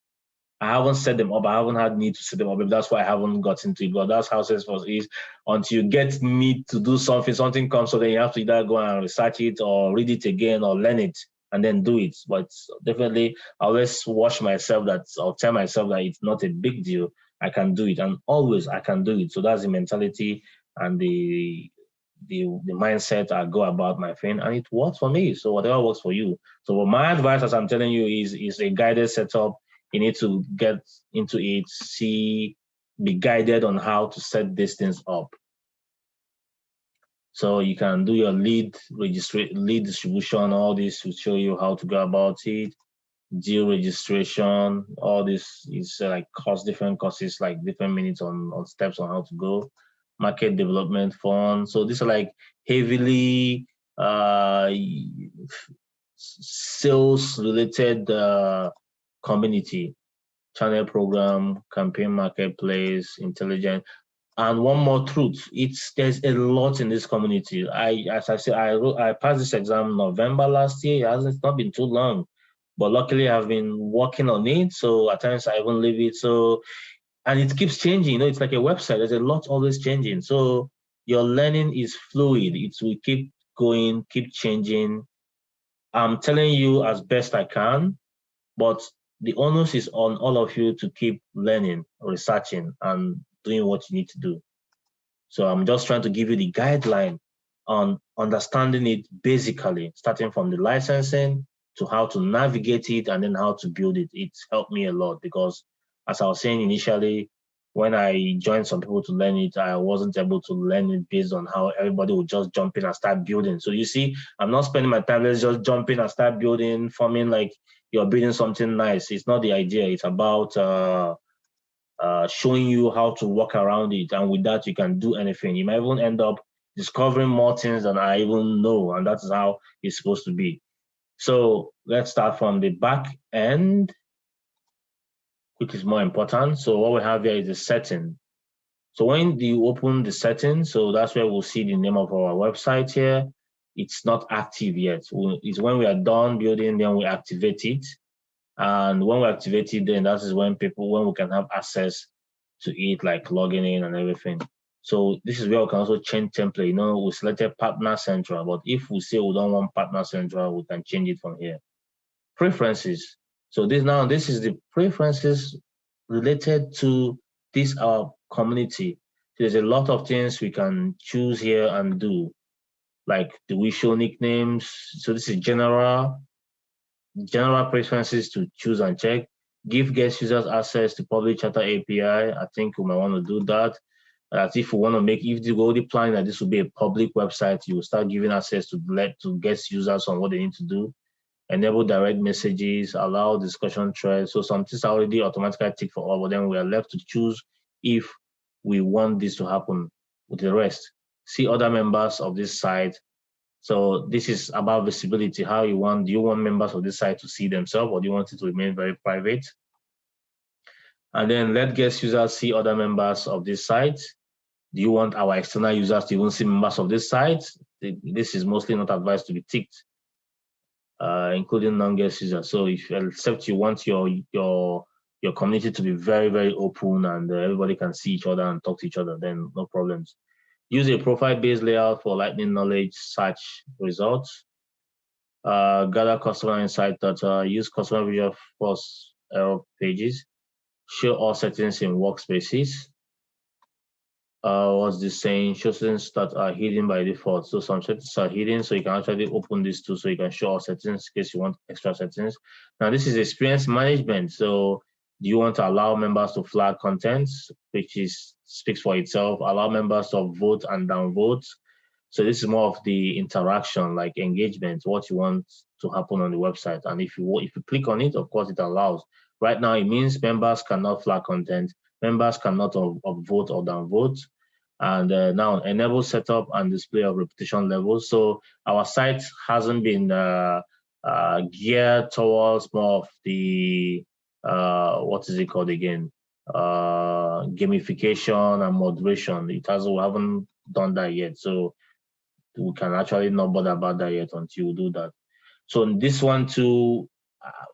I haven't set them up. I haven't had need to set them up. That's why I haven't got into it. But that's how Salesforce is. Until you get need to do something comes, so then you have to either go and research it or read it again or learn it and then do it. But definitely, I always watch myself I'll tell myself that it's not a big deal. I can do it, and always I can do it. So that's the mentality and the mindset I go about my thing, and it works for me. So whatever works for you. So my advice, as I'm telling you, is a guided setup. You need to get into it, be guided on how to set these things up. So you can do your lead distribution, all this will show you how to go about it. Deal registration, all this is like different courses, like different minutes on steps on how to go. Market development fund. So these are like heavily sales related community channel program, campaign marketplace, intelligent. And one more truth, there's a lot in this community. As I said, I passed this exam November last year. It's not been too long, but luckily I've been working on it. So at times I even leave it. So, and it keeps changing. It's like a website. There's a lot always changing. So your learning is fluid. It will keep going, keep changing. I'm telling you as best I can, but the onus is on all of you to keep learning, researching, and doing what you need to do. So I'm just trying to give you the guideline on understanding it basically, starting from the licensing to how to navigate it and then how to build it. It's helped me a lot because, as I was saying initially, when I joined some people to learn it, I wasn't able to learn it based on how everybody would just jump in and start building. So you see, I'm not spending my time, let's just jump in and start building, forming like you're building something nice. It's not the idea. It's about showing you how to walk around it. And with that, you can do anything. You might even end up discovering more things than I even know. And that's how it's supposed to be. So let's start from the back end, which is more important. So what we have here is the setting. So when you open the settings, so that's where we'll see the name of our website here. It's not active yet. It's when we are done building, then we activate it. And when we activate it, then that is when we can have access to it, like logging in and everything. So this is where we can also change template. You know, we selected Partner Central, but if we say we don't want Partner Central, we can change it from here. Preferences. So this is the preferences related to our community. There's a lot of things we can choose here and do. Like, do we show nicknames? So this is general preferences to choose and check. Give guest users access to public charter API. I think we might want to do that. As if we want to if you already plan that this will be a public website, you will start giving access to guest users on what they need to do. Enable direct messages, allow discussion threads. So some things are already automatically ticked for all, but then we are left to choose if we want this to happen with the rest. See other members of this site. So this is about visibility. Do you want members of this site to see themselves, or do you want it to remain very private? And then let guest users see other members of this site. Do you want our external users to even see members of this site? This is mostly not advised to be ticked, including non-guest users. So except you want your community to be very, very open and everybody can see each other and talk to each other, then no problems. Use a profile-based layout for lightning knowledge search results. Gather customer insight data. Use customer visual force error pages. Show all settings in workspaces. What's this saying? Show settings that are hidden by default. So some settings are hidden, so you can actually open this too, so you can show all settings in case you want extra settings. Now this is experience management. So do you want to allow members to flag contents, which speaks for itself? Allow members to vote and downvote. So this is more of the interaction, like engagement, what you want to happen on the website. And if you click on it, of course, it allows. Right now, it means members cannot flag content. Members cannot upvote or downvote. And now enable setup and display of repetition levels. So our site hasn't been geared towards more of the, what is it called again? Gamification and moderation. We haven't done that yet. So we can actually not bother about that yet until we do that. So in this one too,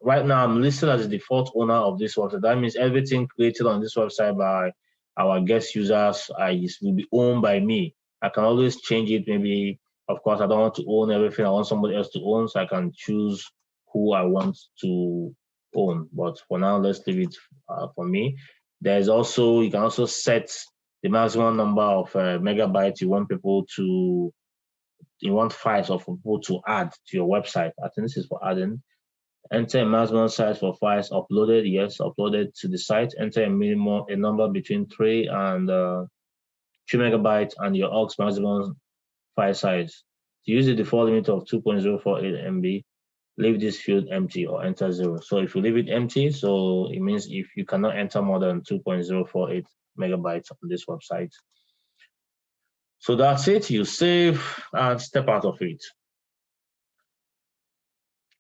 right now I'm listed as the default owner of this website. That means everything created on this website by our guest users will be owned by me. I can always change it. Maybe, of course, I don't want to own everything. I want somebody else to own, so I can choose who I want to own. But for now, let's leave it for me. You can also set the maximum number of megabytes you want files of people to add to your website. I think this is for adding. Enter a maximum size for files uploaded. Yes, uploaded to the site. Enter a number between 3 and 2 megabytes and your aux maximum file size. To use the default limit of 2.048 MB, leave this field empty or enter 0. So if you leave it empty, so it means if you cannot enter more than 2.048 megabytes on this website. So that's it. You save and step out of it.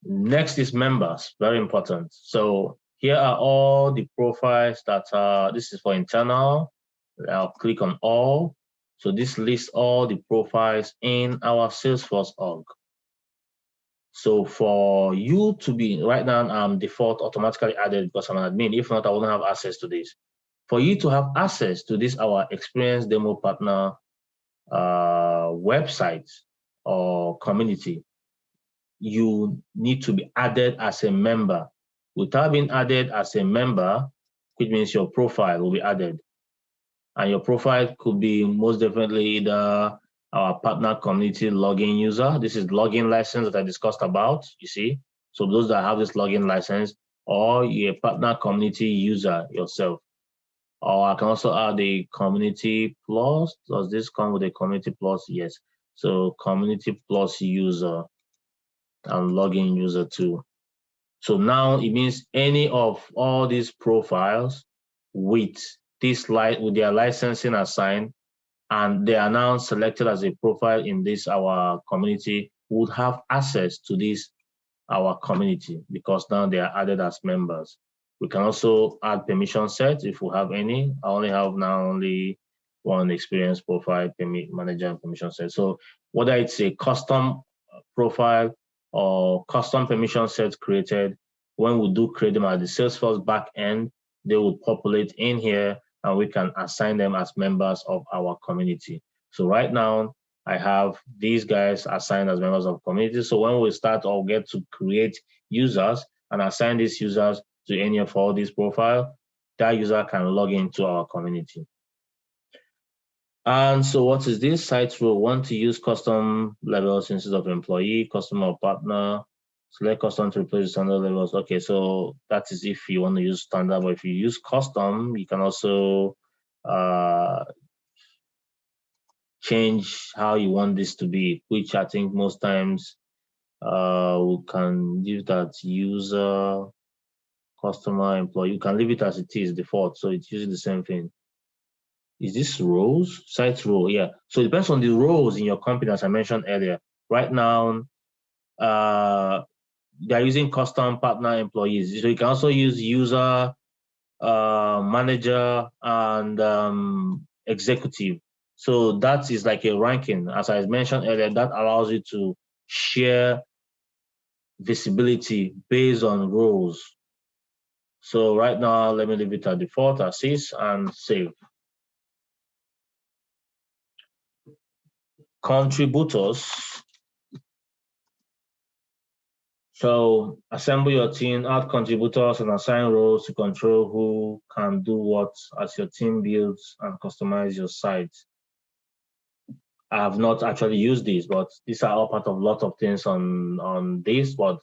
Next is members, very important. So here are all the profiles that this is for internal. I'll click on all. So this lists all the profiles in our Salesforce org. So for you to be, right now I'm default automatically added because I'm an admin. If not, I wouldn't have access to this. For you to have access to this, our experience demo partner website or community, you need to be added as a member without being added as a member, which means your profile will be added. And your profile could be most definitely either our partner community login user. This is login license that I discussed about, you see. So those that have this login license, or you're a partner community user yourself. Or I can also add a community plus. Does this come with a community plus? Yes. So community plus user and login user too. So now it means any of all these profiles with with their licensing assigned, and they are now selected as a profile in this our community, would have access to this our community because now they are added as members. We can also add permission sets if we have any. I only have now only one experience profile, manager, and permission set. So whether it's a custom profile or custom permission sets created, when we do create them at the Salesforce backend, they will populate in here and we can assign them as members of our community. So right now, I have these guys assigned as members of community. So when we start or get to create users and assign these users to any of all these profiles, that user can log into our community. And so what is this? Site role, want to use custom levels instead of employee, customer, or partner. Select custom to replace standard levels. Okay, so that is if you want to use standard, but if you use custom, you can also change how you want this to be, which I think most times we can leave that user, customer, employee. You can leave it as it is default, so it's using the same thing. Is this roles? Site role, yeah. So it depends on the roles in your company, as I mentioned earlier. Right now, they're using custom partner employees. So you can also use user, manager, and executive. So that is like a ranking. As I mentioned earlier, that allows you to share visibility based on roles. So right now, let me leave it at default, assist, and save. Contributors. So assemble your team, add contributors, and assign roles to control who can do what as your team builds and customize your site. I have not actually used these, but these are all part of a lot of things on this. But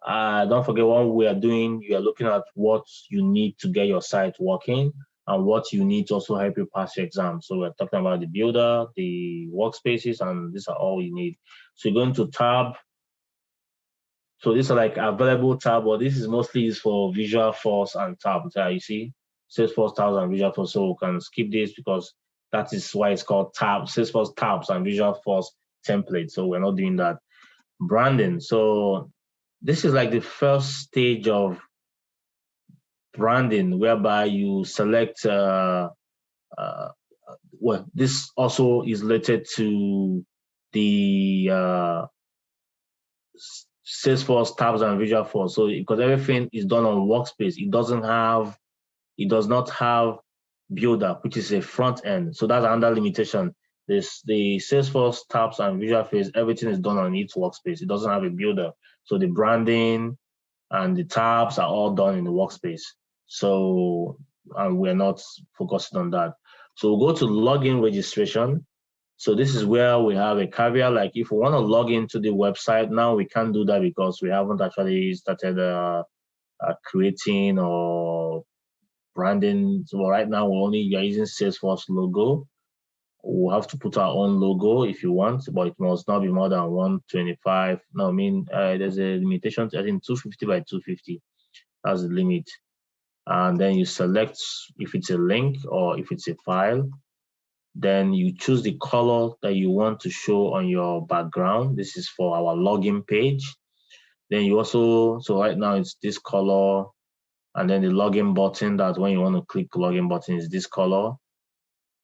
don't forget, what we are doing, you are looking at what you need to get your site working and what you need to also help you pass your exam. So we're talking about the builder, the workspaces, and these are all you need. So you're going to tab. So these are like available tab, but this is mostly used for Visualforce and tabs. You see, Salesforce tabs and Visualforce. So we can skip this because that is why it's called tabs, Salesforce tabs and Visualforce template. So we're not doing that. Branding. So this is like the first stage of branding, whereby you select. Well, this also is related to the Salesforce tabs and Visualforce. So because everything is done on Workspace, it does not have Builder, which is a front end. So that's another limitation. The Salesforce tabs and Visualforce, everything is done on its Workspace. It doesn't have a Builder. So the branding and the tabs are all done in the Workspace. So we're not focusing on that. So we'll go to login registration. So this is where we have a caveat, like if we want to log into the website, now we can't do that because we haven't actually started creating or branding. So right now you're using Salesforce logo. We'll have to put our own logo if you want, but it must not be more than 125. No, I mean, there's a limitation, I think 250 by 250. That's the limit. And then you select if it's a link or if it's a file. Then you choose the color that you want to show on your background. This is for our login page. Then you also, so right now it's this color, and then the login button, that when you want to click login button is this color.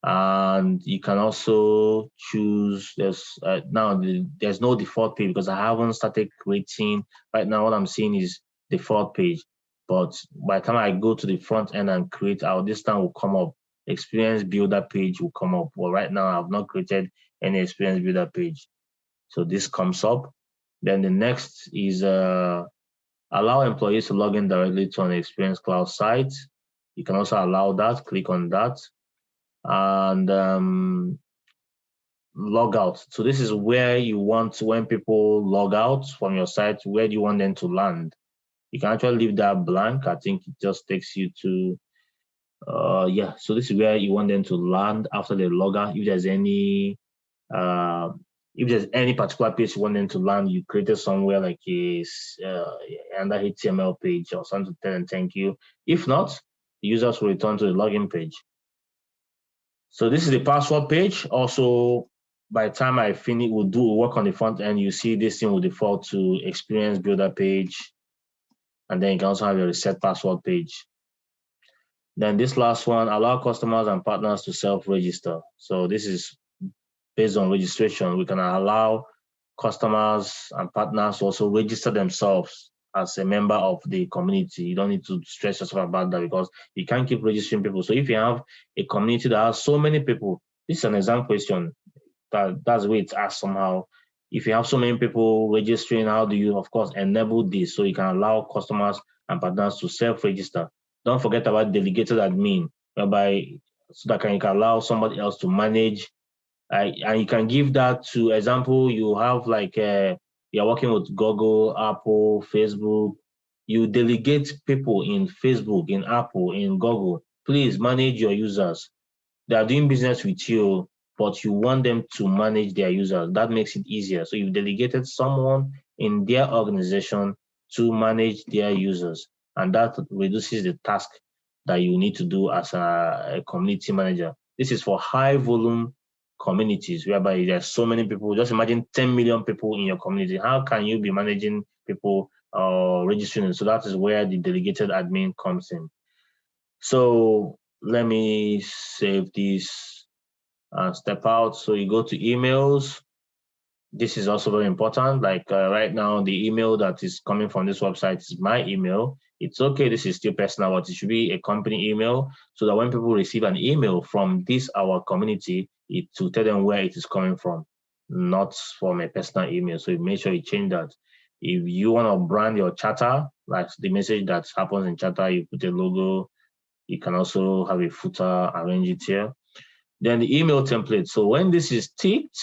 And you can also choose, there's no default page because I haven't started creating. Right now what I'm seeing is default page. But by the time I go to the front end and create, this time will come up. Experience builder page will come up. Well, right now I've not created any experience builder page. So this comes up. Then the next is Allow employees to log in directly to an Experience Cloud site. You can also allow that, click on that. And log out. So this is where you want, when people log out from your site, where do you want them to land? You can actually leave that blank. I think it just takes you to, yeah. So this is where you want them to land after they log out. If there's any particular page you want them to land, you created somewhere like a under HTML page or something to tell them thank you. If not, the users will return to the login page. So this is the password page. Also, by the time I finish, we'll work on the front end. You see this thing will default to Experience Builder page. And then you can also have your reset password page. Then this last one, allow customers and partners to self-register. So this is based on registration. We can allow customers and partners to also register themselves as a member of the community. You don't need to stress yourself about that because you can't keep registering people. So if you have a community that has so many people, this is an exam question. That's the way it's asked somehow. If you have so many people registering, how do you, of course, enable this so you can allow customers and partners to self-register? Don't forget about delegated admin, whereby so that you can allow somebody else to manage. And you can give that to, example, you have like you're working with Google, Apple, Facebook. You delegate people in Facebook, in Apple, in Google. Please manage your users. They are doing business with you, but you want them to manage their users. That makes it easier. So you've delegated someone in their organization to manage their users. And that reduces the task that you need to do as a community manager. This is for high volume communities whereby there's so many people. Just imagine 10 million people in your community. How can you be managing people registering? So that is where the delegated admin comes in. So let me save this and step out. So you go to emails. This is also very important. Like right now, the email that is coming from this website is my email. It's okay, this is still personal, but it should be a company email so that when people receive an email from this, our community, it to tell them where it is coming from, not from a personal email. So make sure you change that. If you want to brand your chatter, like the message that happens in chatter, you put a logo. You can also have a footer, arrange it here. Then the email template. So when this is ticked,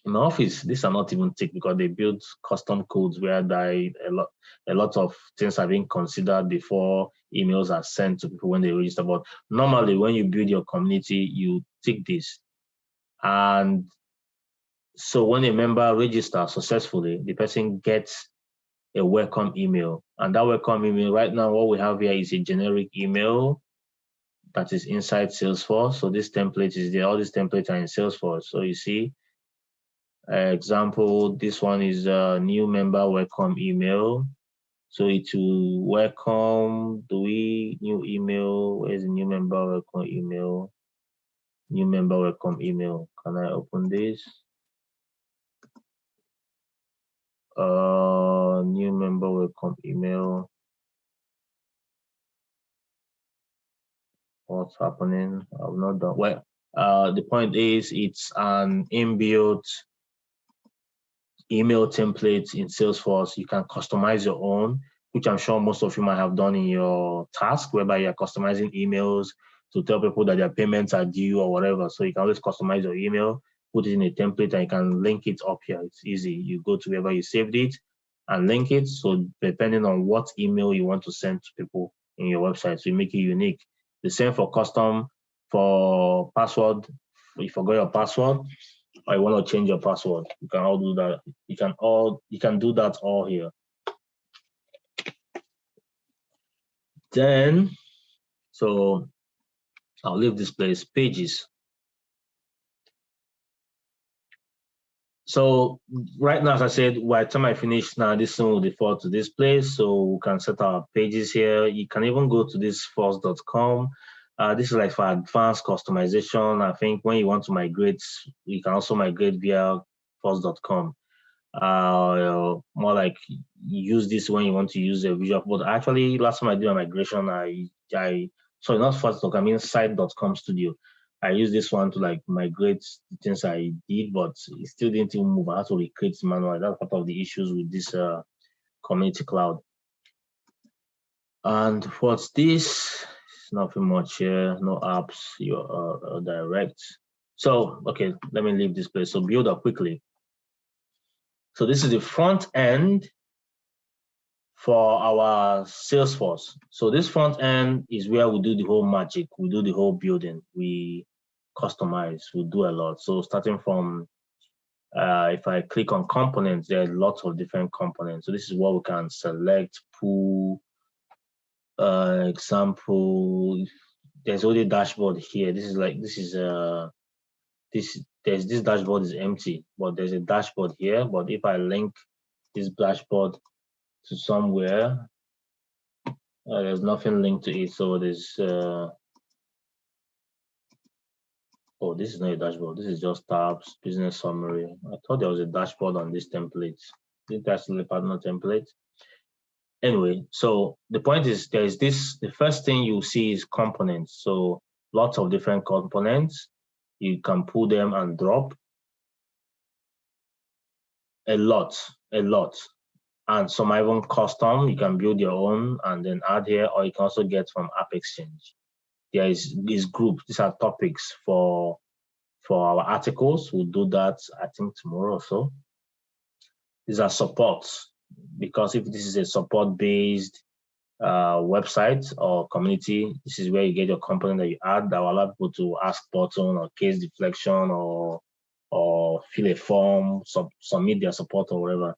in my office, these are not even ticked because they build custom codes where a lot of things are being considered before emails are sent to people when they register. But normally, when you build your community, you tick this. And so when a member registers successfully, the person gets a welcome email. And that welcome email, right now, what we have here is a generic email that is inside Salesforce. So this template is there. All these templates are in Salesforce. So you see, example, this one is a new member welcome email. So it will welcome, new email, where's the new member welcome email? New member welcome email. Can I open this? New member welcome email. What's happening? I've not done well. The point is it's an inbuilt email template in Salesforce. You can customize your own, which I'm sure most of you might have done in your task, whereby you're customizing emails to tell people that their payments are due or whatever. So you can always customize your email, put it in a template, and you can link it up here. It's easy. You go to wherever you saved it and link it. So depending on what email you want to send to people in your website, so you make it unique. The same for custom, for password. If you forgot your password, or you want to change your password, you can all do that. You can do that all here. Then, so I'll leave this place, pages. So right now, as I said, by the time I finish now, this one will default to this place. So we can set our pages here. You can even go to this force.com. This is like for advanced customization. I think when you want to migrate, you can also migrate via force.com. More like use this when you want to use a visual. But actually, last time I did a migration, sorry, not first.com, I mean site.com studio. I used this one to like migrate the things I did, but it still didn't even move. I had to recreate manually. That's part of the issues with this Community Cloud. And what's this? Nothing much here, no apps, you're direct. So, okay, let me leave this place. So build up quickly. So this is the front end for our Salesforce. So this front end is where we do the whole magic. We do the whole building. We customize, we do a lot. So starting from, if I click on components, there are lots of different components. So this is what we can select, pull, example, there's only dashboard here. This dashboard is empty, but there's a dashboard here. But if I link this dashboard to somewhere, there's nothing linked to it. So there's oh, this is not a dashboard. This is just tabs, business summary. I thought there was a dashboard on this template. This is the partner template. Anyway, so the point is there's this, the first thing you see is components. So lots of different components. You can pull them and drop. A lot. And some are even custom. You can build your own and then add here, or you can also get from App Exchange. There is this group. These are topics for our articles. We'll do that, I think, tomorrow or so. These are supports, because if this is a support-based website or community, this is where you get your component that you add that will allow people to ask button or case deflection or fill a form, submit their support or whatever.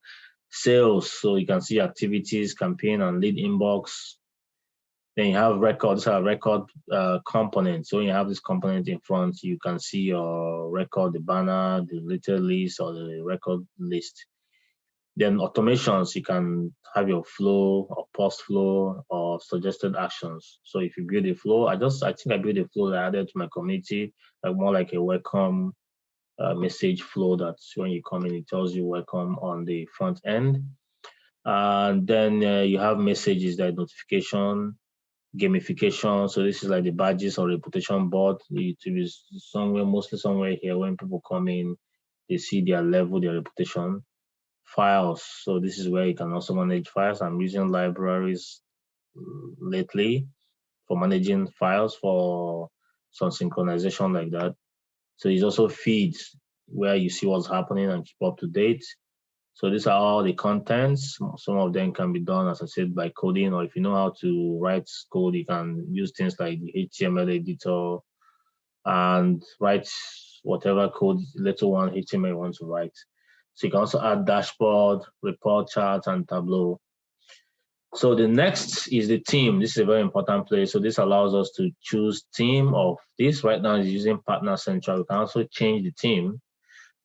Sales, so you can see activities, campaign, and lead inbox. Then you have records, record components. So when you have this component in front, you can see your record, the banner, the little list, or the record list. Then automations, you can have your flow or post flow or suggested actions. So if you build a flow, I think I built a flow that I added to my community, like more like a welcome message flow that when you come in, it tells you welcome on the front end. And then you have messages like notification, gamification. So this is like the badges or reputation board. It is somewhere, mostly somewhere here when people come in, they see their level, their reputation. Files. So this is where you can also manage files. I'm using libraries lately for managing files for some synchronization like that. So it's also feeds where you see what's happening and keep up to date. So these are all the contents. Some of them can be done, as I said, by coding, or if you know how to write code, you can use things like the HTML editor and write whatever code, little one HTML you want to write. So you can also add dashboard, report chart, and Tableau. So the next is the theme. This is a very important place. So this allows us to choose theme of this. Right now is using Partner Central. We can also change the theme.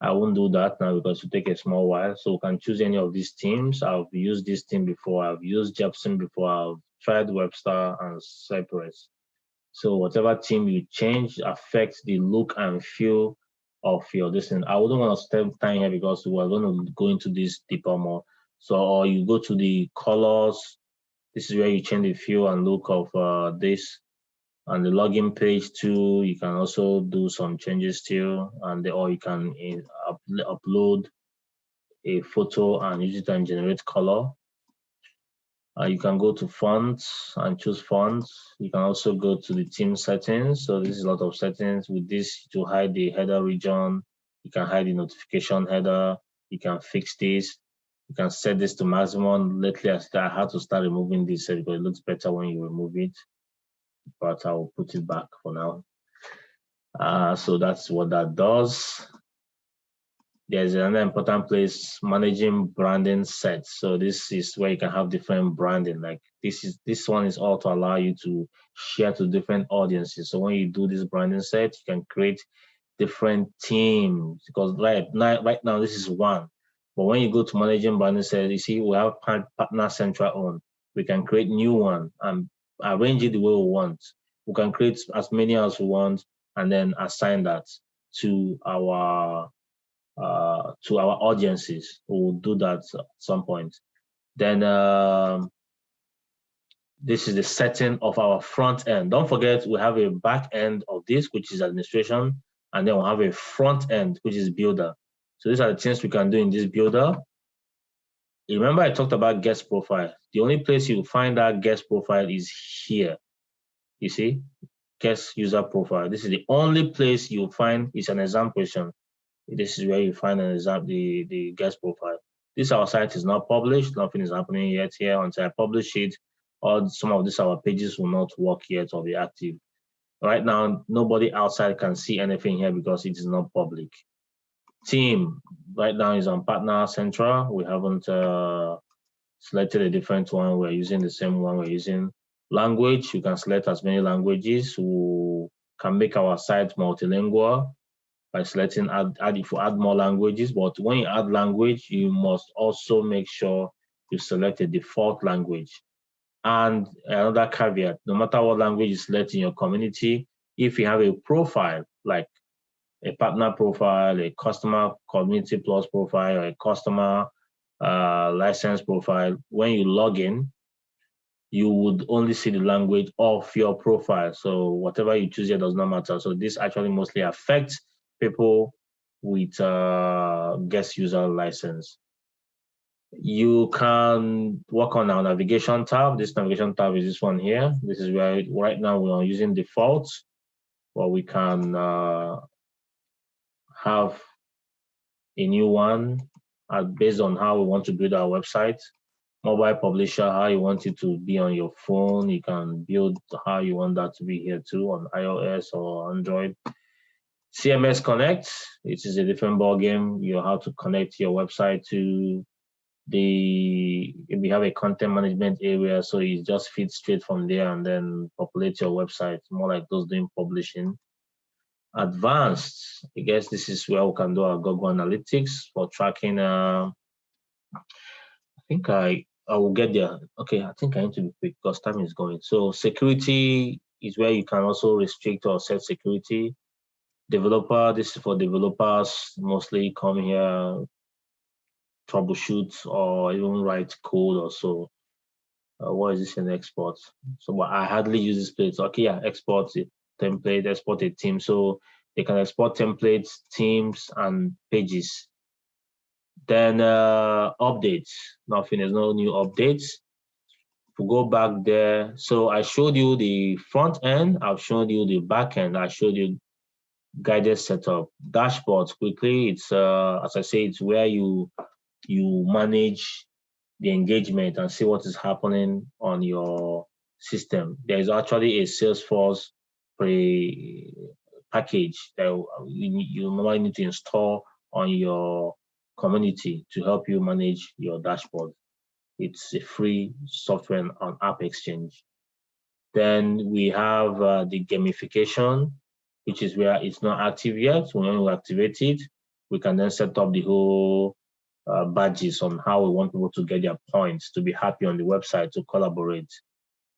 I won't do that now because it will take a small while. So we can choose any of these themes. I've used this theme before. I've used Jepson before. I've tried Webster and Cypress. So whatever theme you change affects the look and feel of your listening. I wouldn't want to spend time here because we're going to go into this deeper more. So, or you go to the colors. This is where you change the feel and look of this. And the login page too, you can also do some changes too, or you can upload a photo and use it and generate color. You can go to fonts and choose fonts. You can also go to the theme settings. So this is a lot of settings. With this, to hide the header region, you can hide the notification header. You can fix this. You can set this to maximum. Lately, I had to start removing this because it looks better when you remove it. But I will put it back for now. So that's what that does. There's another important place, managing branding sets. So this is where you can have different branding. Like this one is all to allow you to share to different audiences. So when you do this branding set, you can create different teams, because right now this is one. But when you go to managing branding sets, you see we have Partner Central on. We can create new one and arrange it the way we want. We can create as many as we want and then assign that to our audiences. We will do that at some point. Then this is the setting of our front end. Don't forget, we have a back end of this, which is administration, and then we'll have a front end, which is builder. So these are the things we can do in this builder. remember I talked about guest profile. The only place you find that guest profile is here. You see, guest user profile. This is the only place you'll find is an exam question. This is where you find an exam, the guest profile. This our site is not published. Nothing is happening yet here until I publish it. Or some of these our pages will not work yet or be active. Right now, nobody outside can see anything here because it is not public. Team right now is on Partner Central. We haven't selected a different one. We're using the same one. We're using language. You can select as many languages. We can make our site multilingual by selecting add if you add more languages. But when you add language, you must also make sure you select a default language. And another caveat, no matter what language you select in your community, if you have a profile, like a partner profile, a customer community plus profile, or a customer license profile, when you log in, you would only see the language of your profile. So whatever you choose here does not matter. So this actually mostly affects people with guest user license. You can work on our navigation tab. This navigation tab is this one here. This is where right now we are using defaults, but we can have a new one based on how we want to build our website. Mobile publisher, how you want it to be on your phone. You can build how you want that to be here too on iOS or Android. CMS Connect, it is a different ball game. You have to connect your website to we have a content management area, so it just feeds straight from there and then populate your website, more like those doing publishing. Advanced, I guess this is where we can do our Google Analytics for tracking. I think I will get there. Okay, I think I need to be quick because time is going. So security is where you can also restrict or set security. Developer, this is for developers, mostly come here, troubleshoot or even write code or so. What is this in export? So but I hardly use this place. Okay, yeah, export a template, export a theme. So they can export templates, themes, and pages. Then updates. Nothing, there's no new updates. If we go back there, so I showed you the front end, I've shown you the back end, I showed you guided setup. Dashboards, quickly, it's as I say, it's where you manage the engagement and see what is happening on your system. There is actually a Salesforce package that you normally need to install on your community to help you manage your dashboard. It's a free software on App Exchange. Then we have the gamification, which is where it's not active yet. When we activate it, we can then set up the whole badges on how we want people to get their points, to be happy on the website, to collaborate.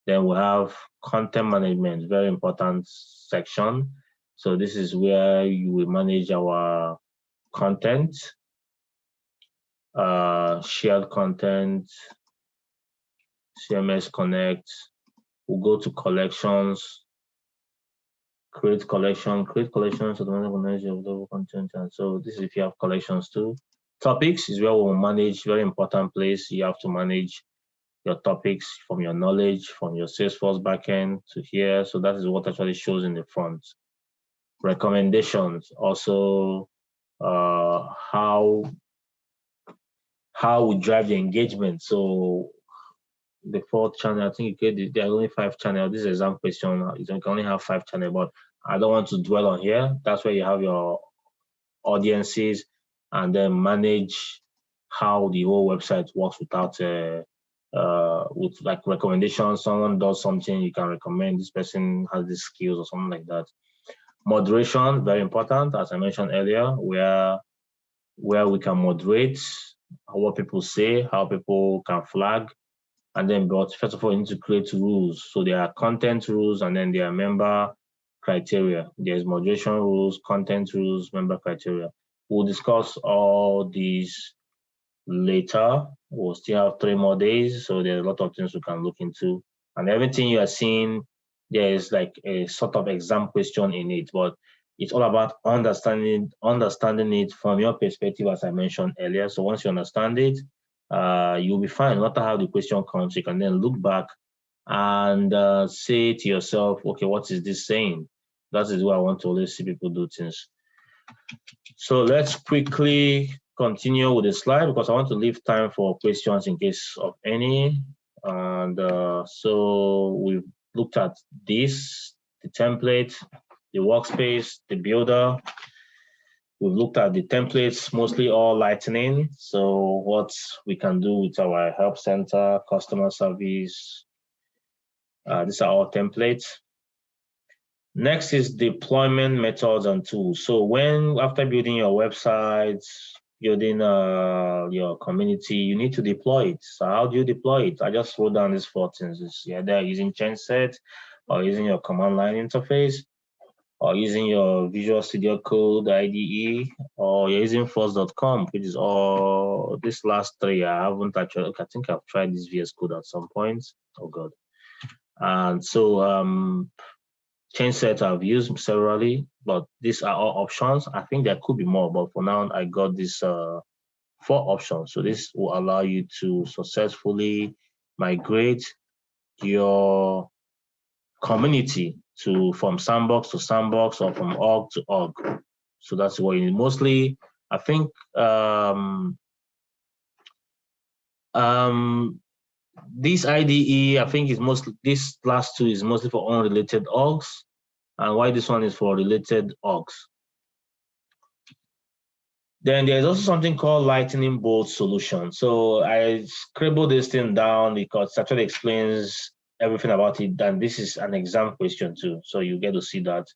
Then we have content management, very important section. So this is where you will manage our content, shared content, CMS Connect. We'll go to collections, create collections, automatic manage of double content. And so this is if you have collections too. Topics is where we'll manage, very important place. You have to manage your topics from your knowledge, from your Salesforce backend to here. So that is what actually shows in the front. Recommendations, also how we drive the engagement. So the fourth channel, I think there are only 5 channels. This is exam question. You can only have 5 channels, but I don't want to dwell on here. That's where you have your audiences and then manage how the whole website works without with like recommendations. Someone does something, you can recommend this person has these skills or something like that. Moderation, very important, as I mentioned earlier, where we can moderate what people say, how people can flag. And then, but first of all, you need to create rules. So there are content rules and then there are member criteria. There's moderation rules, content rules, member criteria. We'll discuss all these later. We'll still have 3 more days. So there's a lot of things we can look into. And everything you are seeing, there is like a sort of exam question in it, but it's all about understanding it from your perspective, as I mentioned earlier. So once you understand it, you'll be fine. No matter how the question comes, you can then look back and say to yourself, okay, what is this saying? That is why I want to always see people do things. So let's quickly continue with the slide because I want to leave time for questions in case of any. And so we've looked at this, the template, the workspace, the builder. We've looked at the templates, mostly all Lightning. So what we can do with our help center, customer service. These are all templates. Next is deployment methods and tools. So after building your websites, building your community, you need to deploy it. So how do you deploy it? I just wrote down these 4 things. They're using ChangeSet or using your command line interface or using your Visual Studio Code IDE or you're using force.com, which is all these last 3. I haven't actually, I think I've tried this VS Code at some point. Oh God. And so ChangeSet I've used severally, but these are all options. I think there could be more, but for now I got these 4 options. So this will allow you to successfully migrate your community from sandbox to sandbox or from org to org. So that's what you need. Mostly, I think this IDE, I think, is mostly, this last 2 is mostly for unrelated orgs, and why this one is for related orgs. Then there's also something called Lightning Bolt solution. So I scribbled this thing down because it actually explains everything about it. And this is an exam question too, so you get to see that.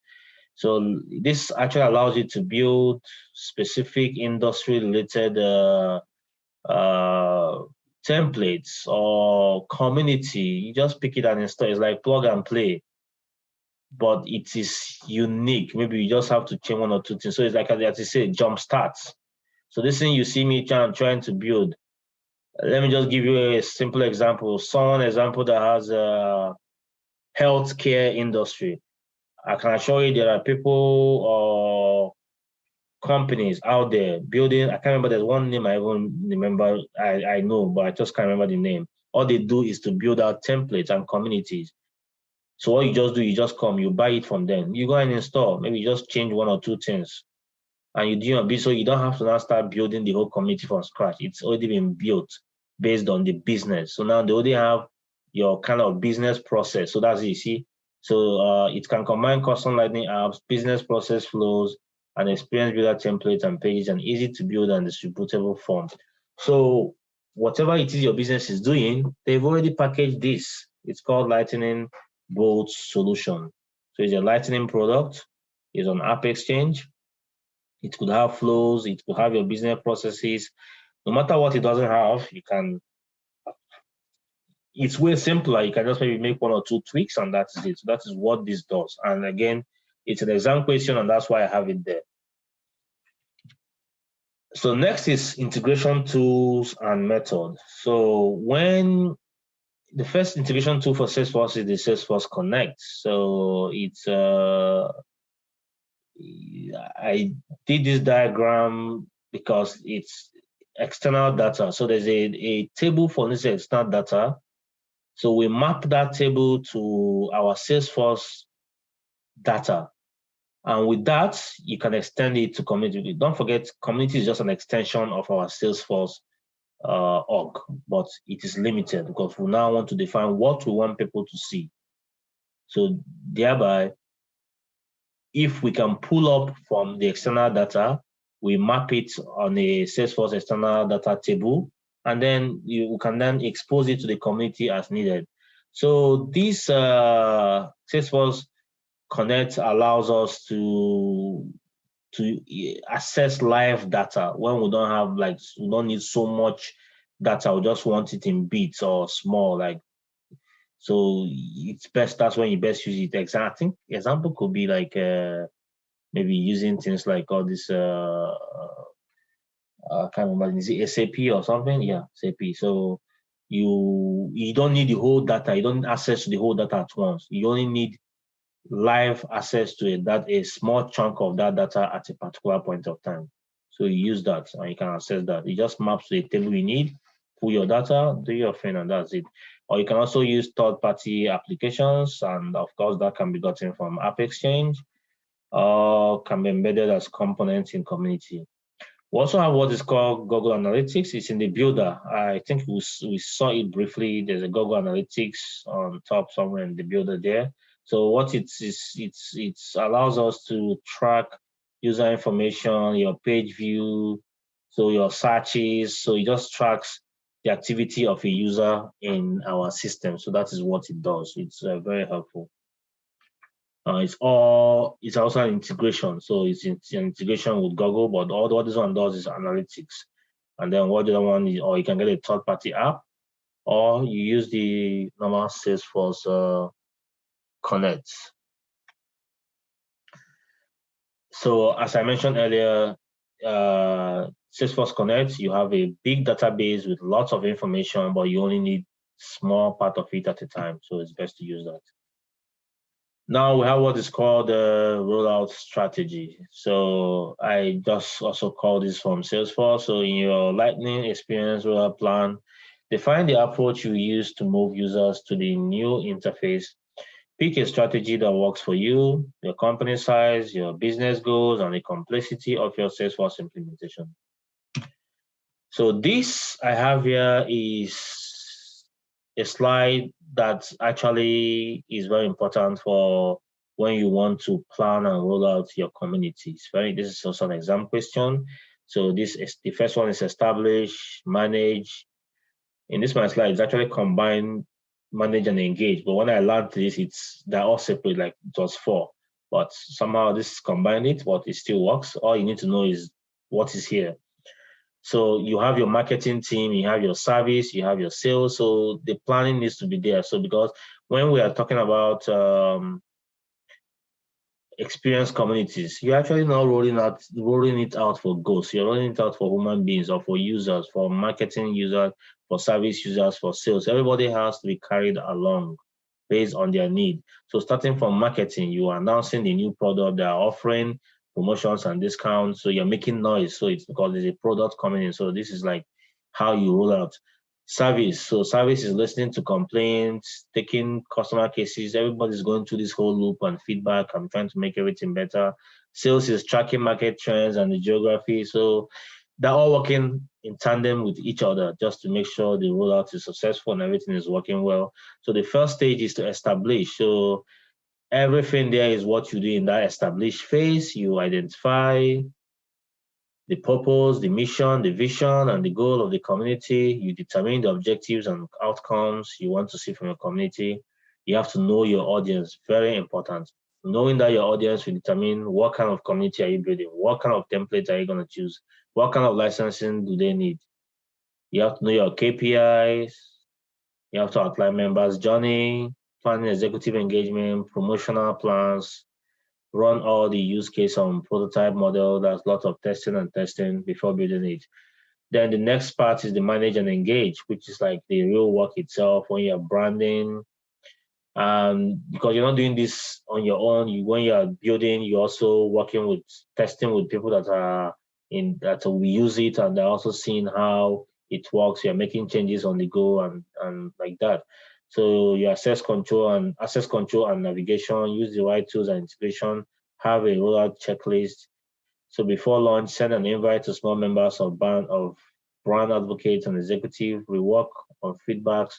So this actually allows you to build specific industry-related templates or community. You just pick it and install. It's like plug and play, but it is unique. Maybe you just have to change 1 or 2 things. So it's like, as you say, jump starts. So this thing you see me trying to build, let me just give you a simple example. Example that has a healthcare industry. I can assure you there are people or companies out there building. I can't remember. There's one name I even remember. I know, but I just can't remember the name. All they do is to build out templates and communities. So what you just do, you just come, you buy it from them. You go and install. Maybe you just change 1 or 2 things. And you do your bit, so you don't have to now start building the whole community from scratch. It's already been built based on the business. So now they already have your kind of business process. So that's easy. So it can combine custom Lightning apps, business process flows, and experience builder templates and pages, and easy to build and distributable forms. So whatever it is your business is doing, they've already packaged this. It's called Lightning Bolt solution. So it's a Lightning product. It's on App Exchange. It could have flows, it could have your business processes. No matter what it doesn't have, you can, it's way simpler. You can just maybe make 1 or 2 tweaks and that's it. So that is what this does. And again, it's an exam question and that's why I have it there. So next is integration tools and methods. So when the first integration tool for Salesforce is the Salesforce Connect. So it's I did this diagram because it's external data. So there's a table for this external data. So we map that table to our Salesforce data. And with that, you can extend it to community. Don't forget, community is just an extension of our Salesforce org, but it is limited because we now want to define what we want people to see. So thereby, if we can pull up from the external data, we map it on a Salesforce external data table, and then you can then expose it to the community as needed. So this Salesforce Connect allows us to access live data when we don't have, like, we don't need so much data. We just want it in bits or small, like. So it's best, that's when you best use it. I think example could be like maybe using things like all this I can't remember, is it SAP or something? Yeah, SAP. So you don't need the whole data, you don't access to the whole data at once. You only need live access to it, that a small chunk of that data at a particular point of time. So you use that and you can access that. It just maps to the table you need, pull your data, do your thing, and that's it. Or you can also use third-party applications, and of course, that can be gotten from App Exchange, or can be embedded as components in community. We also have what is called Google Analytics. It's in the builder. I think we saw it briefly. There's a Google Analytics on top somewhere in the builder there. So what it allows us to track user information, your page view, so your searches. So it just tracks the activity of a user in our system. So that is what it does. It's very helpful. It's also an integration. So it's an integration with Google, but all what this one does is analytics. And then what the other one is, or you can get a third-party app, or you use the normal Salesforce Connect. So as I mentioned earlier, Salesforce Connect, you have a big database with lots of information, but you only need small part of it at a time. So it's best to use that. Now we have what is called the rollout strategy. So I just also call this from Salesforce. So in your Lightning Experience rollout plan, define the approach you use to move users to the new interface. Pick a strategy that works for you, your company size, your business goals, and the complexity of your Salesforce implementation. So this I have here is a slide that actually is very important for when you want to plan and roll out your communities. This is also an exam question. So this is the first one is establish, manage. In this my slide, it's actually combine, manage, and engage. But when I learned this, they're all separate, like it was 4. But somehow this combined it, but it still works. All you need to know is what is here. So you have your marketing team, you have your service, you have your sales. So the planning needs to be there. So because when we are talking about experience communities, you're actually not rolling it out for ghosts. You're rolling it out for human beings or for users, for marketing users, for service users, for sales. Everybody has to be carried along based on their need. So starting from marketing, you are announcing the new product they are offering, promotions and discounts. So you're making noise. So it's because there's a product coming in. So this is like how you roll out. Service. So service is listening to complaints, taking customer cases. Everybody's going through this whole loop and feedback. I'm trying to make everything better. Sales is tracking market trends and the geography. So they're all working in tandem with each other just to make sure the rollout is successful and everything is working well. So the first stage is to establish. So everything there is what you do in that established phase. You identify the purpose, the mission, the vision, and the goal of the community. You determine the objectives and outcomes you want to see from your community. You have to know your audience, very important. Knowing that your audience will determine what kind of community are you building, what kind of template are you going to choose, what kind of licensing do they need. You have to know your KPIs. You have to outline members' journey, planning executive engagement, promotional plans, run all the use case on prototype model. There's lots of testing before building it. Then the next part is the manage and engage, which is like the real work itself when you're branding. Because you're not doing this on your own, when you're building, you're also working with testing with people that will use it, and they're also seeing how it works. You're making changes on the go and like that. So your access control and navigation, use the right tools and integration, have a rollout checklist. So before launch, send an invite to small members of brand advocates and executive, rework on feedbacks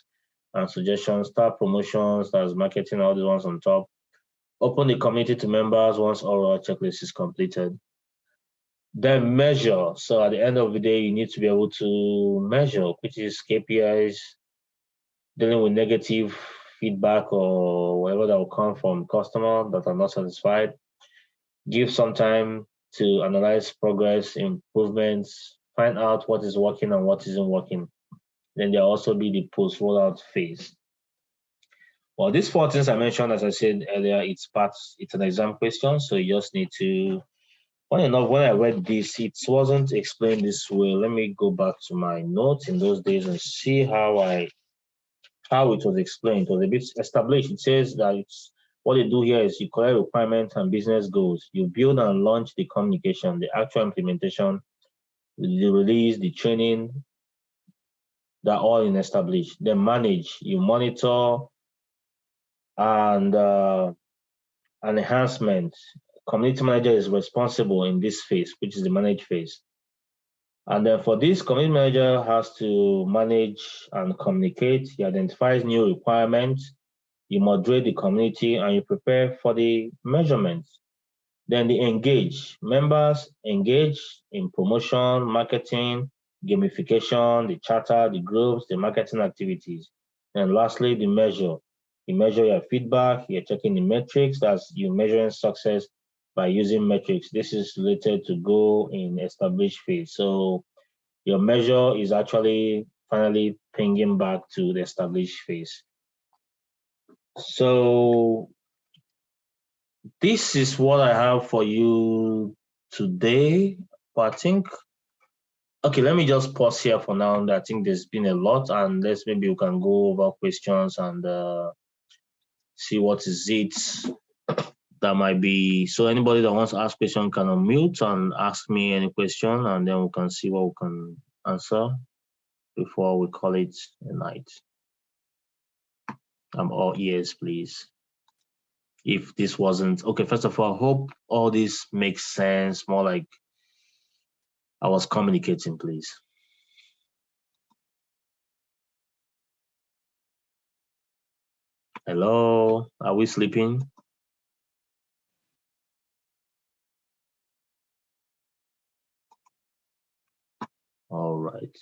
and suggestions, start promotions, that's marketing, all these ones on top. Open the community to members once all rollout checklist is completed. Then measure. So at the end of the day, you need to be able to measure, which is KPIs, dealing with negative feedback or whatever that will come from customers that are not satisfied. Give some time to analyze progress, improvements, find out what is working and what isn't working. Then there'll also be the post-rollout phase. Well, these 4 things I mentioned, as I said earlier, it's an exam question, so you just need to. Funny enough, when I read this, it wasn't explained this way. Let me go back to my notes in those days and see how it was explained. It was a bit established. It says that what they do here is you collect requirements and business goals. You build and launch the communication, the actual implementation, the release, the training, They're all in established. Then manage, you monitor, and enhancement. Community manager is responsible in this phase, which is the manage phase. And then for this, community manager has to manage and communicate. He identifies new requirements, you moderate the community, and you prepare for the measurements. Then the engage. Members engage in promotion, marketing, gamification, the charter, the groups, the marketing activities. And lastly, the measure. You measure your feedback, you're checking the metrics, that's you measuring success by using metrics. This is related to go in established phase. So your measure is actually finally pinging back to the established phase. So this is what I have for you today. But I think, okay, let me just pause here for now. I think there's been a lot, and maybe we can go over questions and see what is it that might be. So anybody that wants to ask question can unmute and ask me any question, and then we can see what we can answer before we call it a night. I'm all ears, please. If this wasn't okay, first of all, I hope all this makes sense, more like I was communicating, please. Hello, are we sleeping? All right.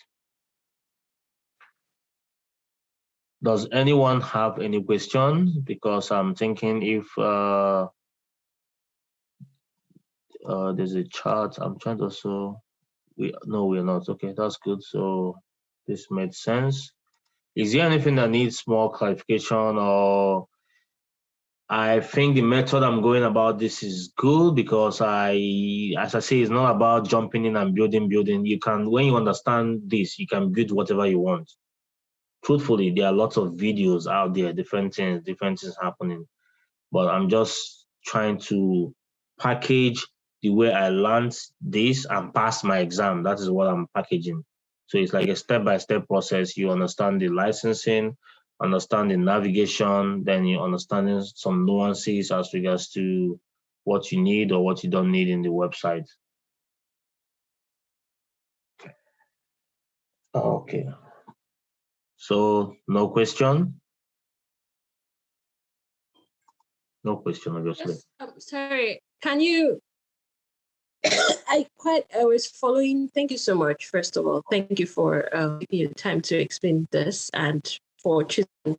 Does anyone have any questions? Because I'm thinking if there's a chart, I'm trying to also, no, we're not. Okay, that's good. So this made sense. Is there anything that needs more clarification, or I think the method I'm going about this is good because as I say, it's not about jumping in and building. You can, when you understand this, you can build whatever you want. Truthfully, there are lots of videos out there, different things happening. But I'm just trying to package the way I learned this and pass my exam. That is what I'm packaging. So it's like a step-by-step process. You understand the licensing, understand the navigation, then you understand some nuances as regards to what you need or what you don't need in the website. Okay. So no question? No question, obviously. Yes, sorry, can you, I was following, thank you so much, first of all. Thank you for taking your time to explain this and for choosing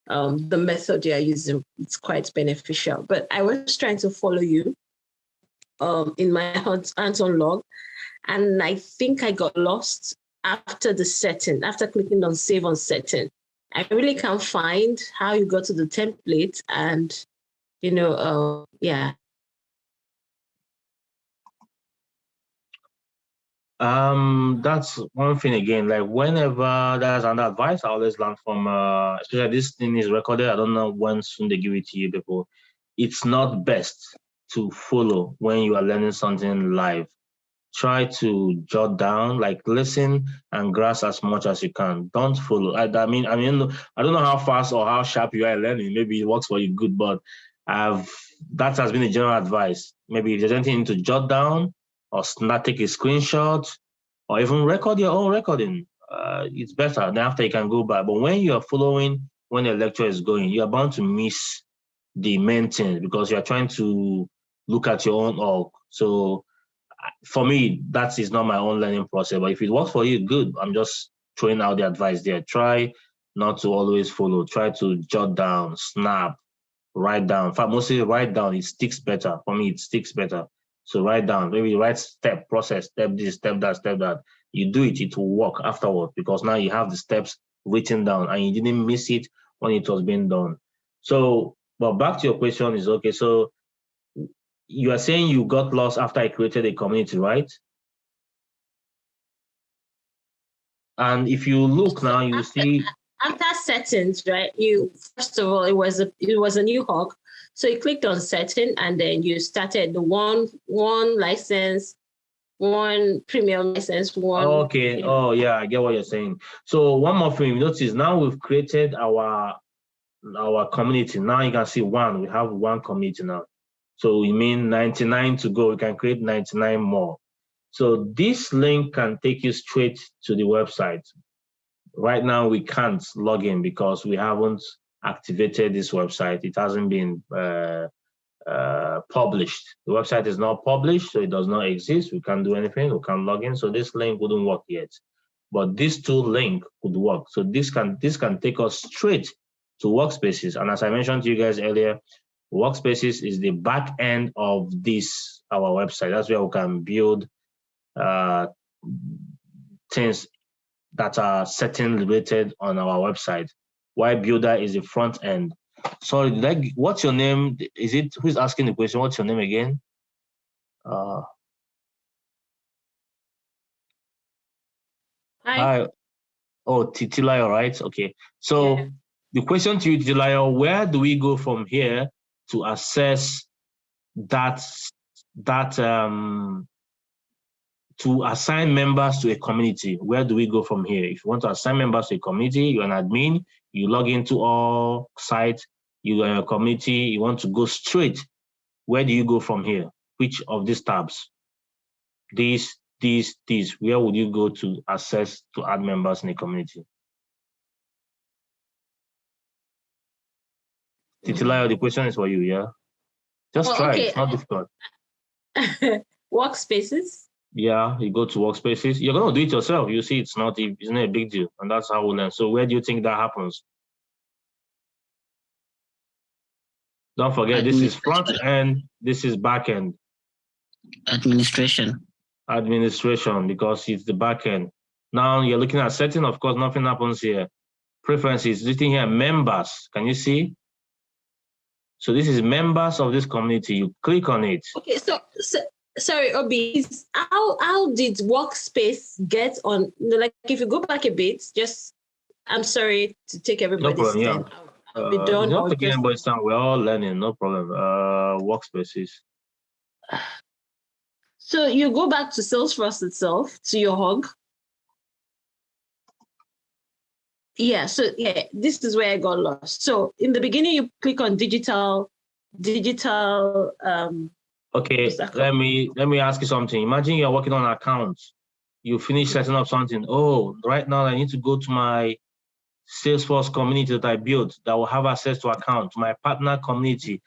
the method you are using. It's quite beneficial. But I was trying to follow you in my hands-on log, and I think I got lost after the setting, after clicking on save on setting. I really can't find how you go to the template and, yeah. That's one thing again. Like whenever there's an advice, I always learn from especially this thing is recorded. I don't know when soon they give it to you before. It's not best to follow when you are learning something live. Try to jot down, like listen and grasp as much as you can. Don't follow. I don't know how fast or how sharp you are learning. Maybe it works for you good, but that has been a general advice. Maybe if there's anything to jot down or take a screenshot or even record your own recording, it's better. Then after you can go back. But when you're following, when the lecture is going, you're bound to miss the main thing because you're trying to look at your own org. So for me, that is not my own learning process. But if it works for you, good. I'm just throwing out the advice there. Try not to always follow. Try to jot down, snap, write down. In fact, mostly write down. It sticks better. For me, it sticks better. So write down. Maybe write step, process, step this, step that, step that. You do it, it will work afterward because now you have the steps written down and you didn't miss it when it was being done. So, but back to your question is, okay, so you are saying you got lost after I created a community, right? And if you look now, you see after settings, right? You first of all, it was a new hog, so you clicked on setting, and then you started the one license, one premium license, one. Okay. Oh, yeah, I get what you're saying. So one more thing, notice now we've created our community. Now you can see one. We have one community now. So we mean 99 to go. We can create 99 more. So this link can take you straight to the website. Right now, we can't log in because we haven't activated this website. It hasn't been published. The website is not published, so it does not exist. We can't do anything. We can't log in. So this link wouldn't work yet. But this two link could work. So this can take us straight to Workspaces. And as I mentioned to you guys earlier, Workspaces is the back end of this, our website. That's where we can build things that are setting related on our website. While Builder is the front end. Sorry, what's your name? Is it who's asking the question? What's your name again? Hi. Oh, Titilayo, right? Okay. So yeah. The question to you, Titilayo, where do we go from here to access to assign members to a community? Where do we go from here? If you want to assign members to a community, you're an admin, you log into all sites, you're in a community, you want to go straight. Where do you go from here? Which of these tabs? These. Where would you go to access to add members in a community? Titilayo, the question is for you, yeah? Just try, okay. It's not difficult. Workspaces? Yeah, you go to Workspaces. You're going to do it yourself. You see, it's not a big deal. And that's how we learn. So where do you think that happens? Don't forget, this is front end, this is back end. Administration, because it's the back end. Now you're looking at setting, of course, nothing happens here. Preferences, written here, members. Can you see? So this is members of this community. You click on it. Okay, so sorry, Obi, how did Workspace get on? Like, if you go back a bit, I'm sorry to take everybody's time. Yeah. I'll be done. Not taking anybody's time. We're all learning, no problem. Workspaces. So you go back to Salesforce itself, to your hog. Yeah, so yeah, this is where I got lost. So in the beginning, you click on digital. Okay, let me ask you something. Imagine you're working on an account. You finish setting up something. Oh, right now I need to go to my Salesforce community that I built that will have access to account, my partner community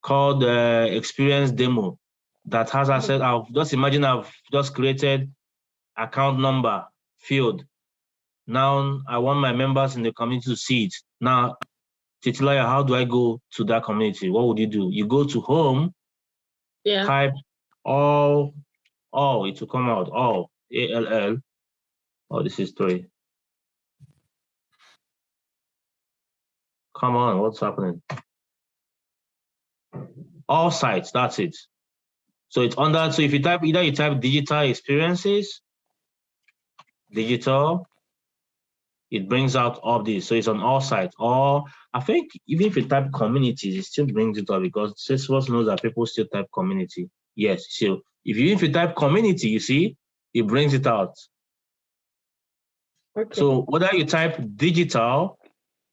called Experience Demo that has access. I've just created account number field. Now I want my members in the community to see it. Now, Titilayo, how do I go to that community? What would you do? You go to home, type all, it will come out, all, ALL. Oh, this is 3. Come on, what's happening? All sites, that's it. So it's under, so if you type, either you type digital experiences, digital, it brings out all this. So it's on all sites. Or I think even if you type communities, it still brings it up because Salesforce knows that people still type community. Yes, so if you type community, you see, it brings it out. Okay. So whether you type digital,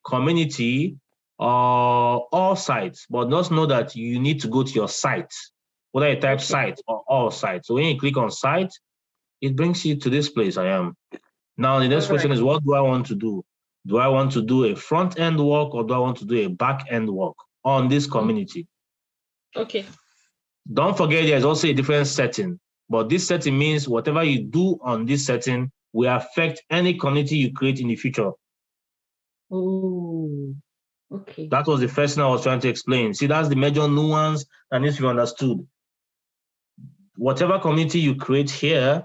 community, or all sites, but just know that you need to go to your site, whether you type site or all sites. So when you click on site, it brings you to this place I am. Now, the next question is, what do I want to do? Do I want to do a front-end work or do I want to do a back-end work on this community? Okay. Don't forget, there's also a different setting, but this setting means whatever you do on this setting will affect any community you create in the future. Oh, okay. That was the first thing I was trying to explain. See, that's the major nuance that needs to be understood. Whatever community you create here,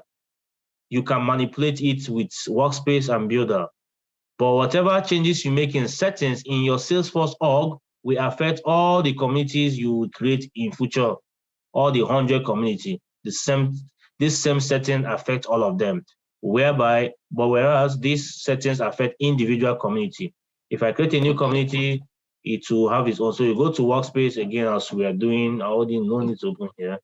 you can manipulate it with Workspace and Builder. But whatever changes you make in settings in your Salesforce org will affect all the communities you will create in future, all the 100 community. This same setting affects all of them. Whereas these settings affect individual community. If I create a new community, it will have its own. So you go to Workspace again, as we are doing. I already no need to open here.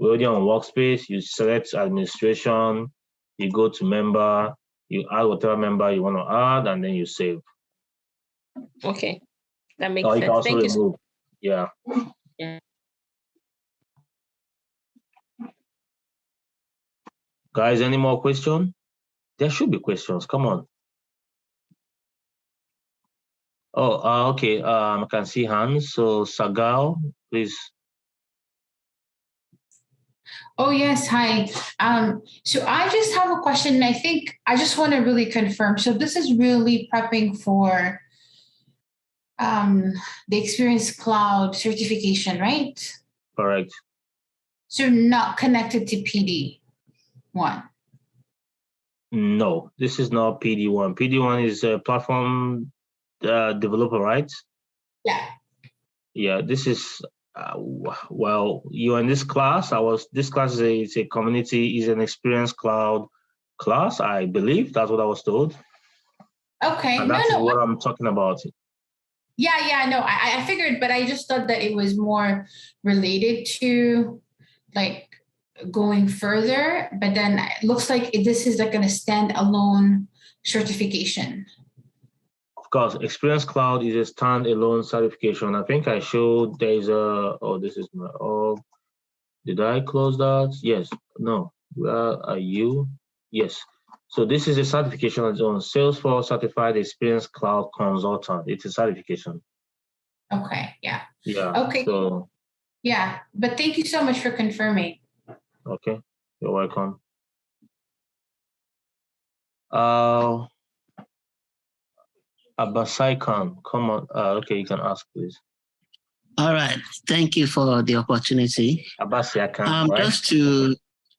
We're already on workspace. You select administration, you go to member, you add whatever member you want to add, and then you save. Okay, that makes Or you sense. can also Thank remove. Yeah. Yeah. Guys, any more questions? There should be questions. Come on. Oh, okay. I can see hands. So Sagal, please. Oh, yes. Hi. So I just have a question. And I think I just want to really confirm. So this is really prepping for the Experience Cloud certification, right? Correct. So not connected to PD1. No, this is not PD1. PD1 is a platform developer, right? Yeah. Yeah, this is well, you're in this class. This class is a community, is an Experience Cloud class, I believe. That's what I was told. Okay. And that's what I'm talking about. Yeah, no, I figured, but I just thought that it was more related to like going further, but then it looks like this is like a standalone certification. Of course, Experience Cloud is a standalone certification. I think I showed there's a, this is my, did I close that? Yes, no, where are you? Yes. So this is a certification on its own, Salesforce Certified Experience Cloud Consultant. It's a certification. Okay, yeah. Yeah. Okay. So. Yeah, but thank you so much for confirming. Okay, you're welcome. Abbasai Khan, come on. Okay, you can ask, please. All right, thank you for the opportunity. Abbasai Khan, right?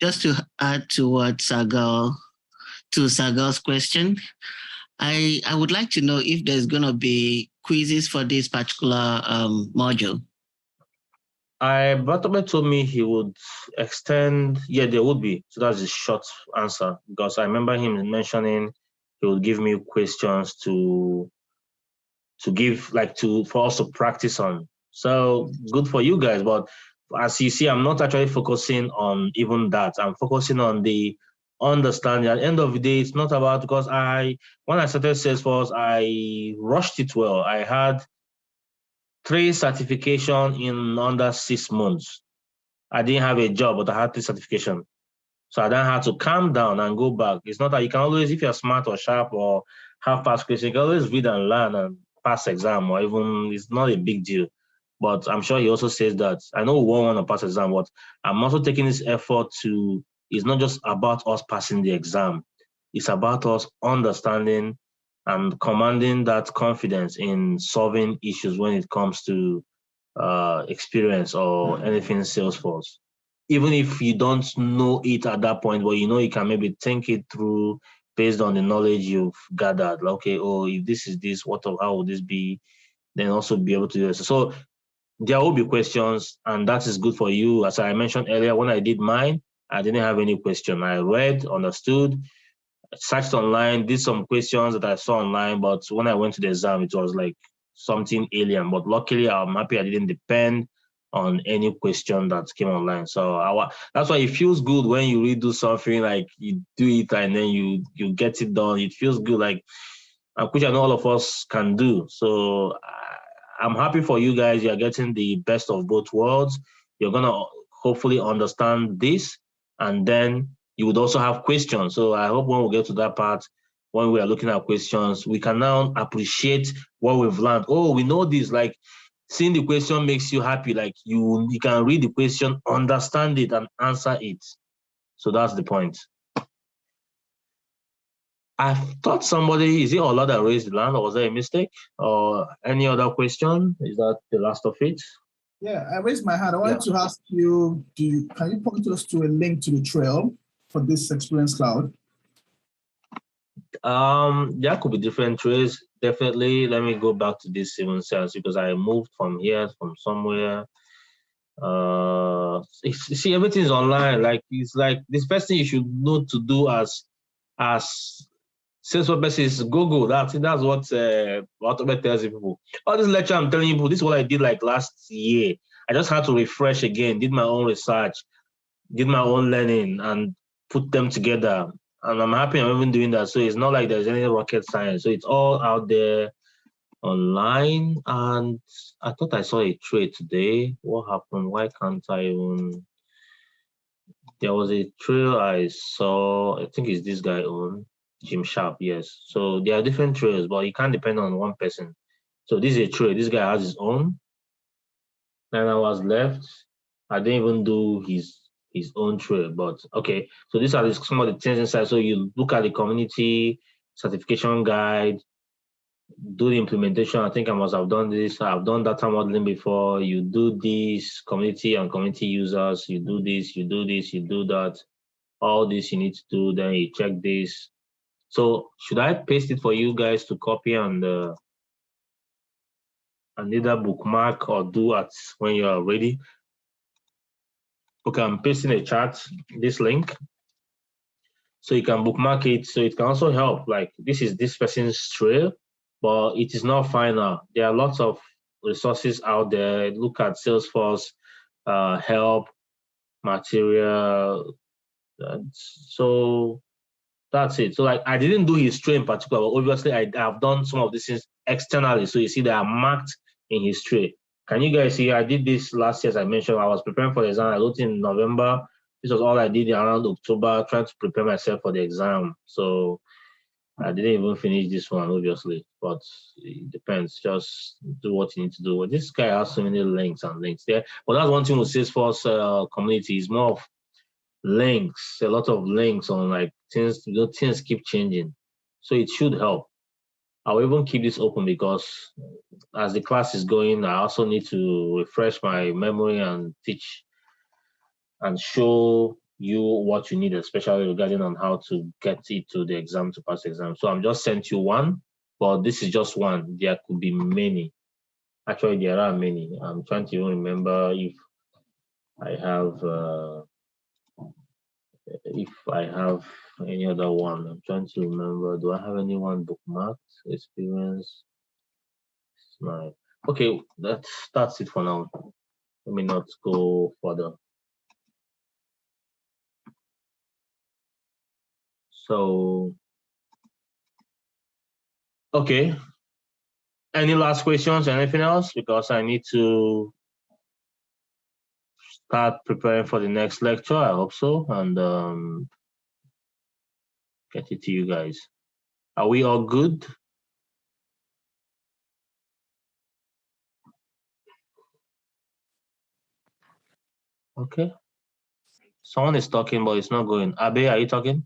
Just to add to what Sagal's question, I would like to know if there's going to be quizzes for this particular module. Bartolome told me he would extend. Yeah, there would be. So that's a short answer, because I remember him mentioning he would give me questions to give, like, for us to practice on. So good for you guys. But as you see, I'm not actually focusing on even that. I'm focusing on the understanding. At the end of the day, it's not about, because when I started Salesforce, I rushed it well. I had 3 certifications in under 6 months. I didn't have a job, but I had 3 certifications. So I then had to calm down and go back. It's not that you can always, if you're smart or sharp or have fast questions, you can always read and learn and pass exam, or even, it's not a big deal. But I'm sure he also says that, I know we won't want to pass exam, but I'm also taking this effort to, it's not just about us passing the exam. It's about us understanding and commanding that confidence in solving issues when it comes to experience or anything Salesforce. Even if you don't know it at that point, but you can maybe think it through based on the knowledge you've gathered. Like, okay, if this is this, how would this be? Then also be able to do it. So there will be questions, and that is good for you. As I mentioned earlier, when I did mine, I didn't have any question. I read, understood, searched online, did some questions that I saw online, but when I went to the exam, it was like something alien. But luckily, I'm happy I didn't depend on any question that came online. So that's why it feels good when you redo something, like you do it and then you get it done. It feels good, like, which I know all of us can do. So I'm happy for you guys. You're getting the best of both worlds. You're going to hopefully understand this, and then you would also have questions. So I hope when we get to that part, when we are looking at questions, we can now appreciate what we've learned. Oh, we know this. Like, seeing the question makes you happy. Like, you can read the question, understand it, and answer it. So that's the point. I thought somebody, is it Ola that raised the hand, or was there a mistake? Or any other question? Is that the last of it? Yeah, I raised my hand. I wanted to ask you, can you point us to a link to the trail for this Experience Cloud? There could be different trails. Definitely. Let me go back to this 7 cells, because I moved from somewhere. See, everything's online. Like, it's like this first thing you should know to do as Salesforce person is Google. That's what Automatic tells people. All this lecture I'm telling you, this is what I did like last year. I just had to refresh again, did my own research. did my own learning and put them together. And I'm happy I'm even doing that. So it's not like there's any rocket science. So it's all out there online. And I thought I saw a trade today. What happened? Why can't I even? There was a trail I saw. I think it's this guy on Jim Sharp. Yes. So there are different trails, but you can't depend on one person. So this is a trail. This guy has his own. 9 hours left. I didn't even do his own trail, but okay. So these are some of the things inside. So you look at the community certification guide, do the implementation. I think I must have done this. I've done data modeling before. You do this community and community users. You do this, you do this, you do that. All this you need to do. Then you check this. So should I paste it for you guys to copy and either bookmark or do at when you are ready? Okay, I'm pasting a chat, this link. So you can bookmark it. So it can also help. Like this is this person's trail, but it is not final. There are lots of resources out there. Look at Salesforce, help, material. So that's it. So like I didn't do his trail in particular, but obviously I've done some of these things externally. So you see they are marked in his trail. Can you guys see? I did this last year, as I mentioned. I was preparing for the exam. I wrote in November. This was all I did around October, trying to prepare myself for the exam. So I didn't even finish this one, obviously, but it depends. Just do what you need to do. Well, this guy has so many links and links there. But that's one thing with Salesforce community is more of links, a lot of links on like things. Things keep changing, so it should help. I'll even keep this open because as the class is going, I also need to refresh my memory and teach and show you what you need, especially regarding on how to get it to the exam to pass the exam. So I'm just sent you one, but this is just one. There could be many. Actually, there are many. I'm trying to even remember if I have any other one. I'm trying to remember. Do I have anyone bookmarked? Experience. My okay. That's it for now. Let me not go further. So okay. Any last questions? Anything else? Because I need to start preparing for the next lecture. I hope so, and get it to you guys. Are we all good? Okay. Someone is talking, but it's not going. Abe, are you talking?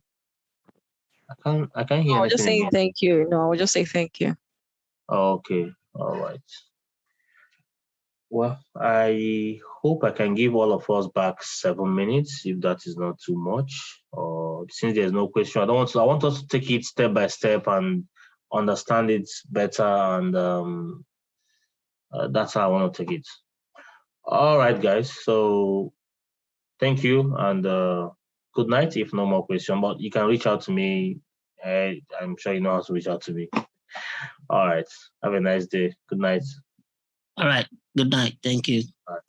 I can't hear anything. I was just saying thank you. No, I will just say thank you. Okay. All right. Well, I hope I can give all of us back 7 minutes, if that is not too much. Or since there's no question, I want us to take it step by step and understand it better, and that's how I want to take it. All right, guys. So thank you and good night. If no more question, but you can reach out to me. I'm sure you know how to reach out to me. All right. Have a nice day. Good night. All right. Good night. Thank you. All right.